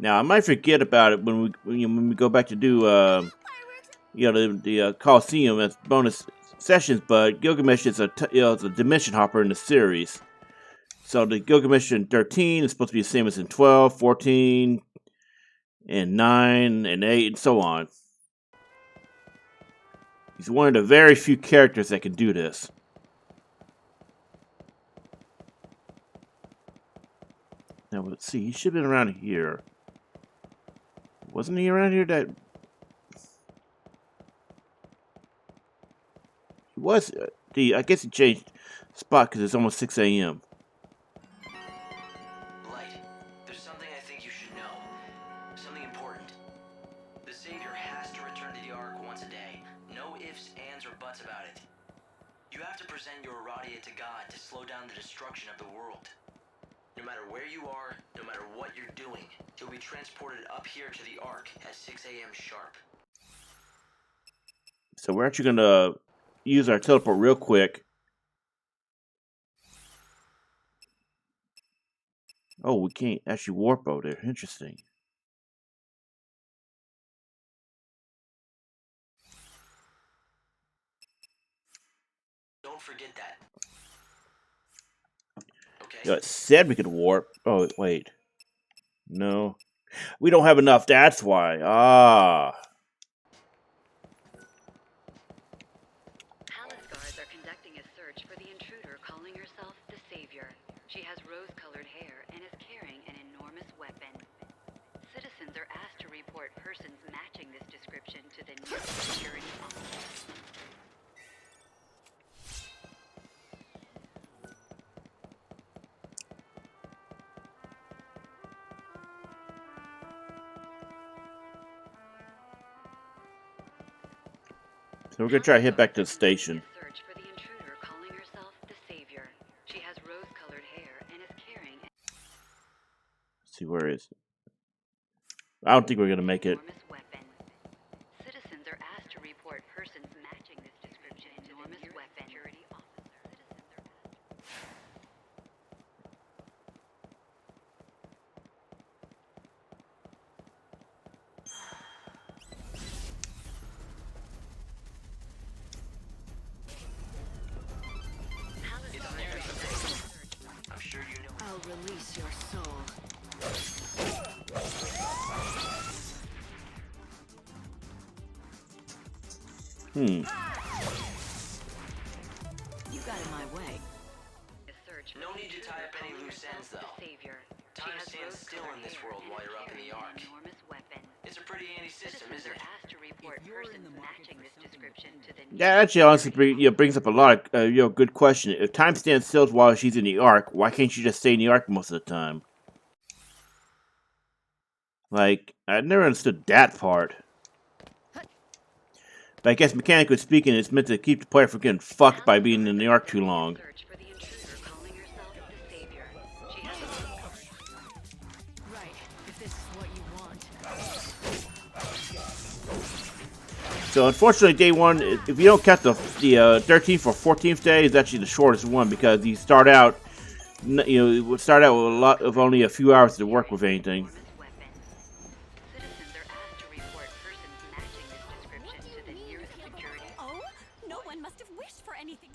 Now I might forget about it when we go back to do the Coliseum as bonus sessions, but Gilgamesh is a dimension hopper in the series. So the Gilgamesh in 13 is supposed to be the same as in 12, 14, and 9, and 8, and so on. He's one of the very few characters that can do this. Now let's see, he should have been around here. Wasn't he around here that... He was... I guess he changed spot because it's almost 6 a.m. Light, there's something I think you should know. Something important. The Savior has to return to the Ark once a day. No ifs, ands, or buts about it. You have to present your Aradia to God to slow down the destruction of the world. No matter where you are, no matter what you're doing, you'll be transported up here to the Ark at 6 a.m. sharp. So we're actually gonna use our teleport real quick. Oh, we can't actually warp over there. Interesting. Don't forget that. Okay. You know, it said we could warp. Oh, wait. No. We don't have enough, that's why. Ah. Palace guards are conducting a search for the intruder calling herself the Savior. She has rose-colored hair and is carrying an enormous weapon. Citizens are asked to report persons matching this description to the nearest security officer. So we're gonna try to hit back to the station. Search for the intruder calling herself the Savior. She has rose-colored hair and is carrying an Let's see, where is it? I don't think we're gonna make it. enormous weapon. Citizens are asked to report persons matching this description to the nearest security officer. I'm sure you know. I'll release your soul. Hmm. You got in my way. No need to tie up any loose ends, though. Time stands still in this world while you're up in the Ark. It's a pretty handy system, isn't it? That actually honestly brings up a lot of good question. If time stands still while she's in the Ark, why can't she just stay in the Ark most of the time? Like, I never understood that part. But I guess mechanically speaking, it's meant to keep the player from getting fucked by being in the Ark too long. Right, if this is what you want. So unfortunately, day one, if you don't count the 13th or 14th day, is actually the shortest one because you start out, with a lot of only a few hours to work with anything. Oh, no one must have wished for anything.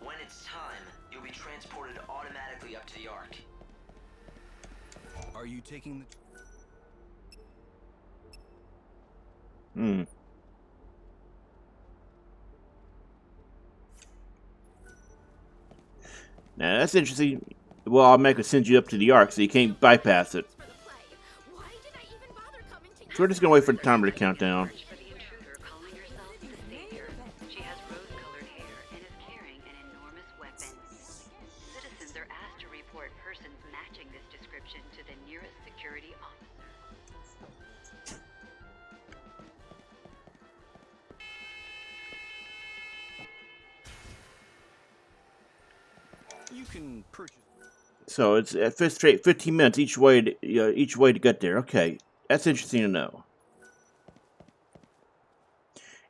When it's time, you'll be transported automatically up to the Ark. Are you taking the... Hmm. Now that's interesting. Well, I'll make it send you up to the Ark, so you can't bypass it. So we're just gonna wait for the timer to count down. She has rose-colored hair and is carrying an enormous weapon. Citizens are asked to report persons matching this description to the nearest security officer. You can purchase... So it's at fifth straight 15 minutes each way to get there. Okay, that's interesting to know.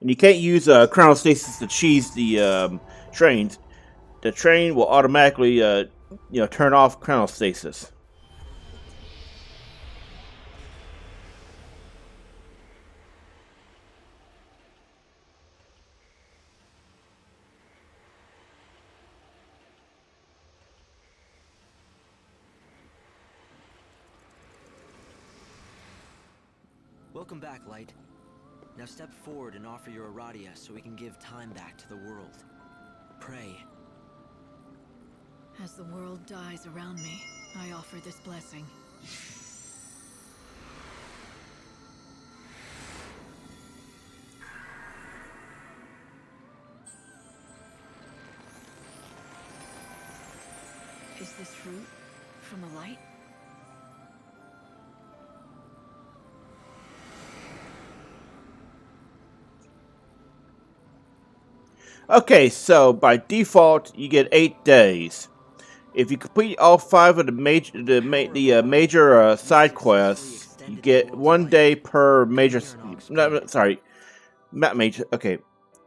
And you can't use chronostasis to cheese the trains. The train will automatically turn off chronostasis. Welcome back, Light. Now step forward and offer your Aradia so we can give time back to the world. Pray. As the world dies around me, I offer this blessing. Is this fruit from the light? Okay, so by default, you get 8 days. If you complete all 5 of the major side quests, you get 1 day per major. Not major. Okay,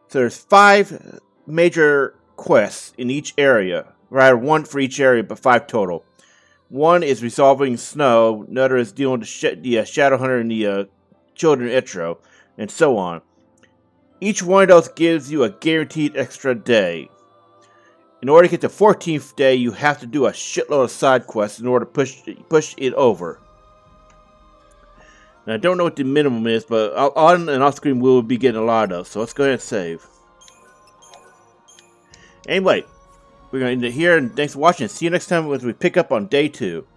so there's 5 major quests in each area. Rather, 1 for each area, but 5 total. 1 is resolving Snow. Another is dealing with the Shadowhunter and the children Etro, and so on. Each one of those gives you a guaranteed extra day. In order to get the 14th day, you have to do a shitload of side quests in order to push it over. Now, I don't know what the minimum is, but on and off screen we'll be getting a lot of those. So let's go ahead and save. Anyway, we're going to end it here, and thanks for watching. See you next time as we pick up on day 2.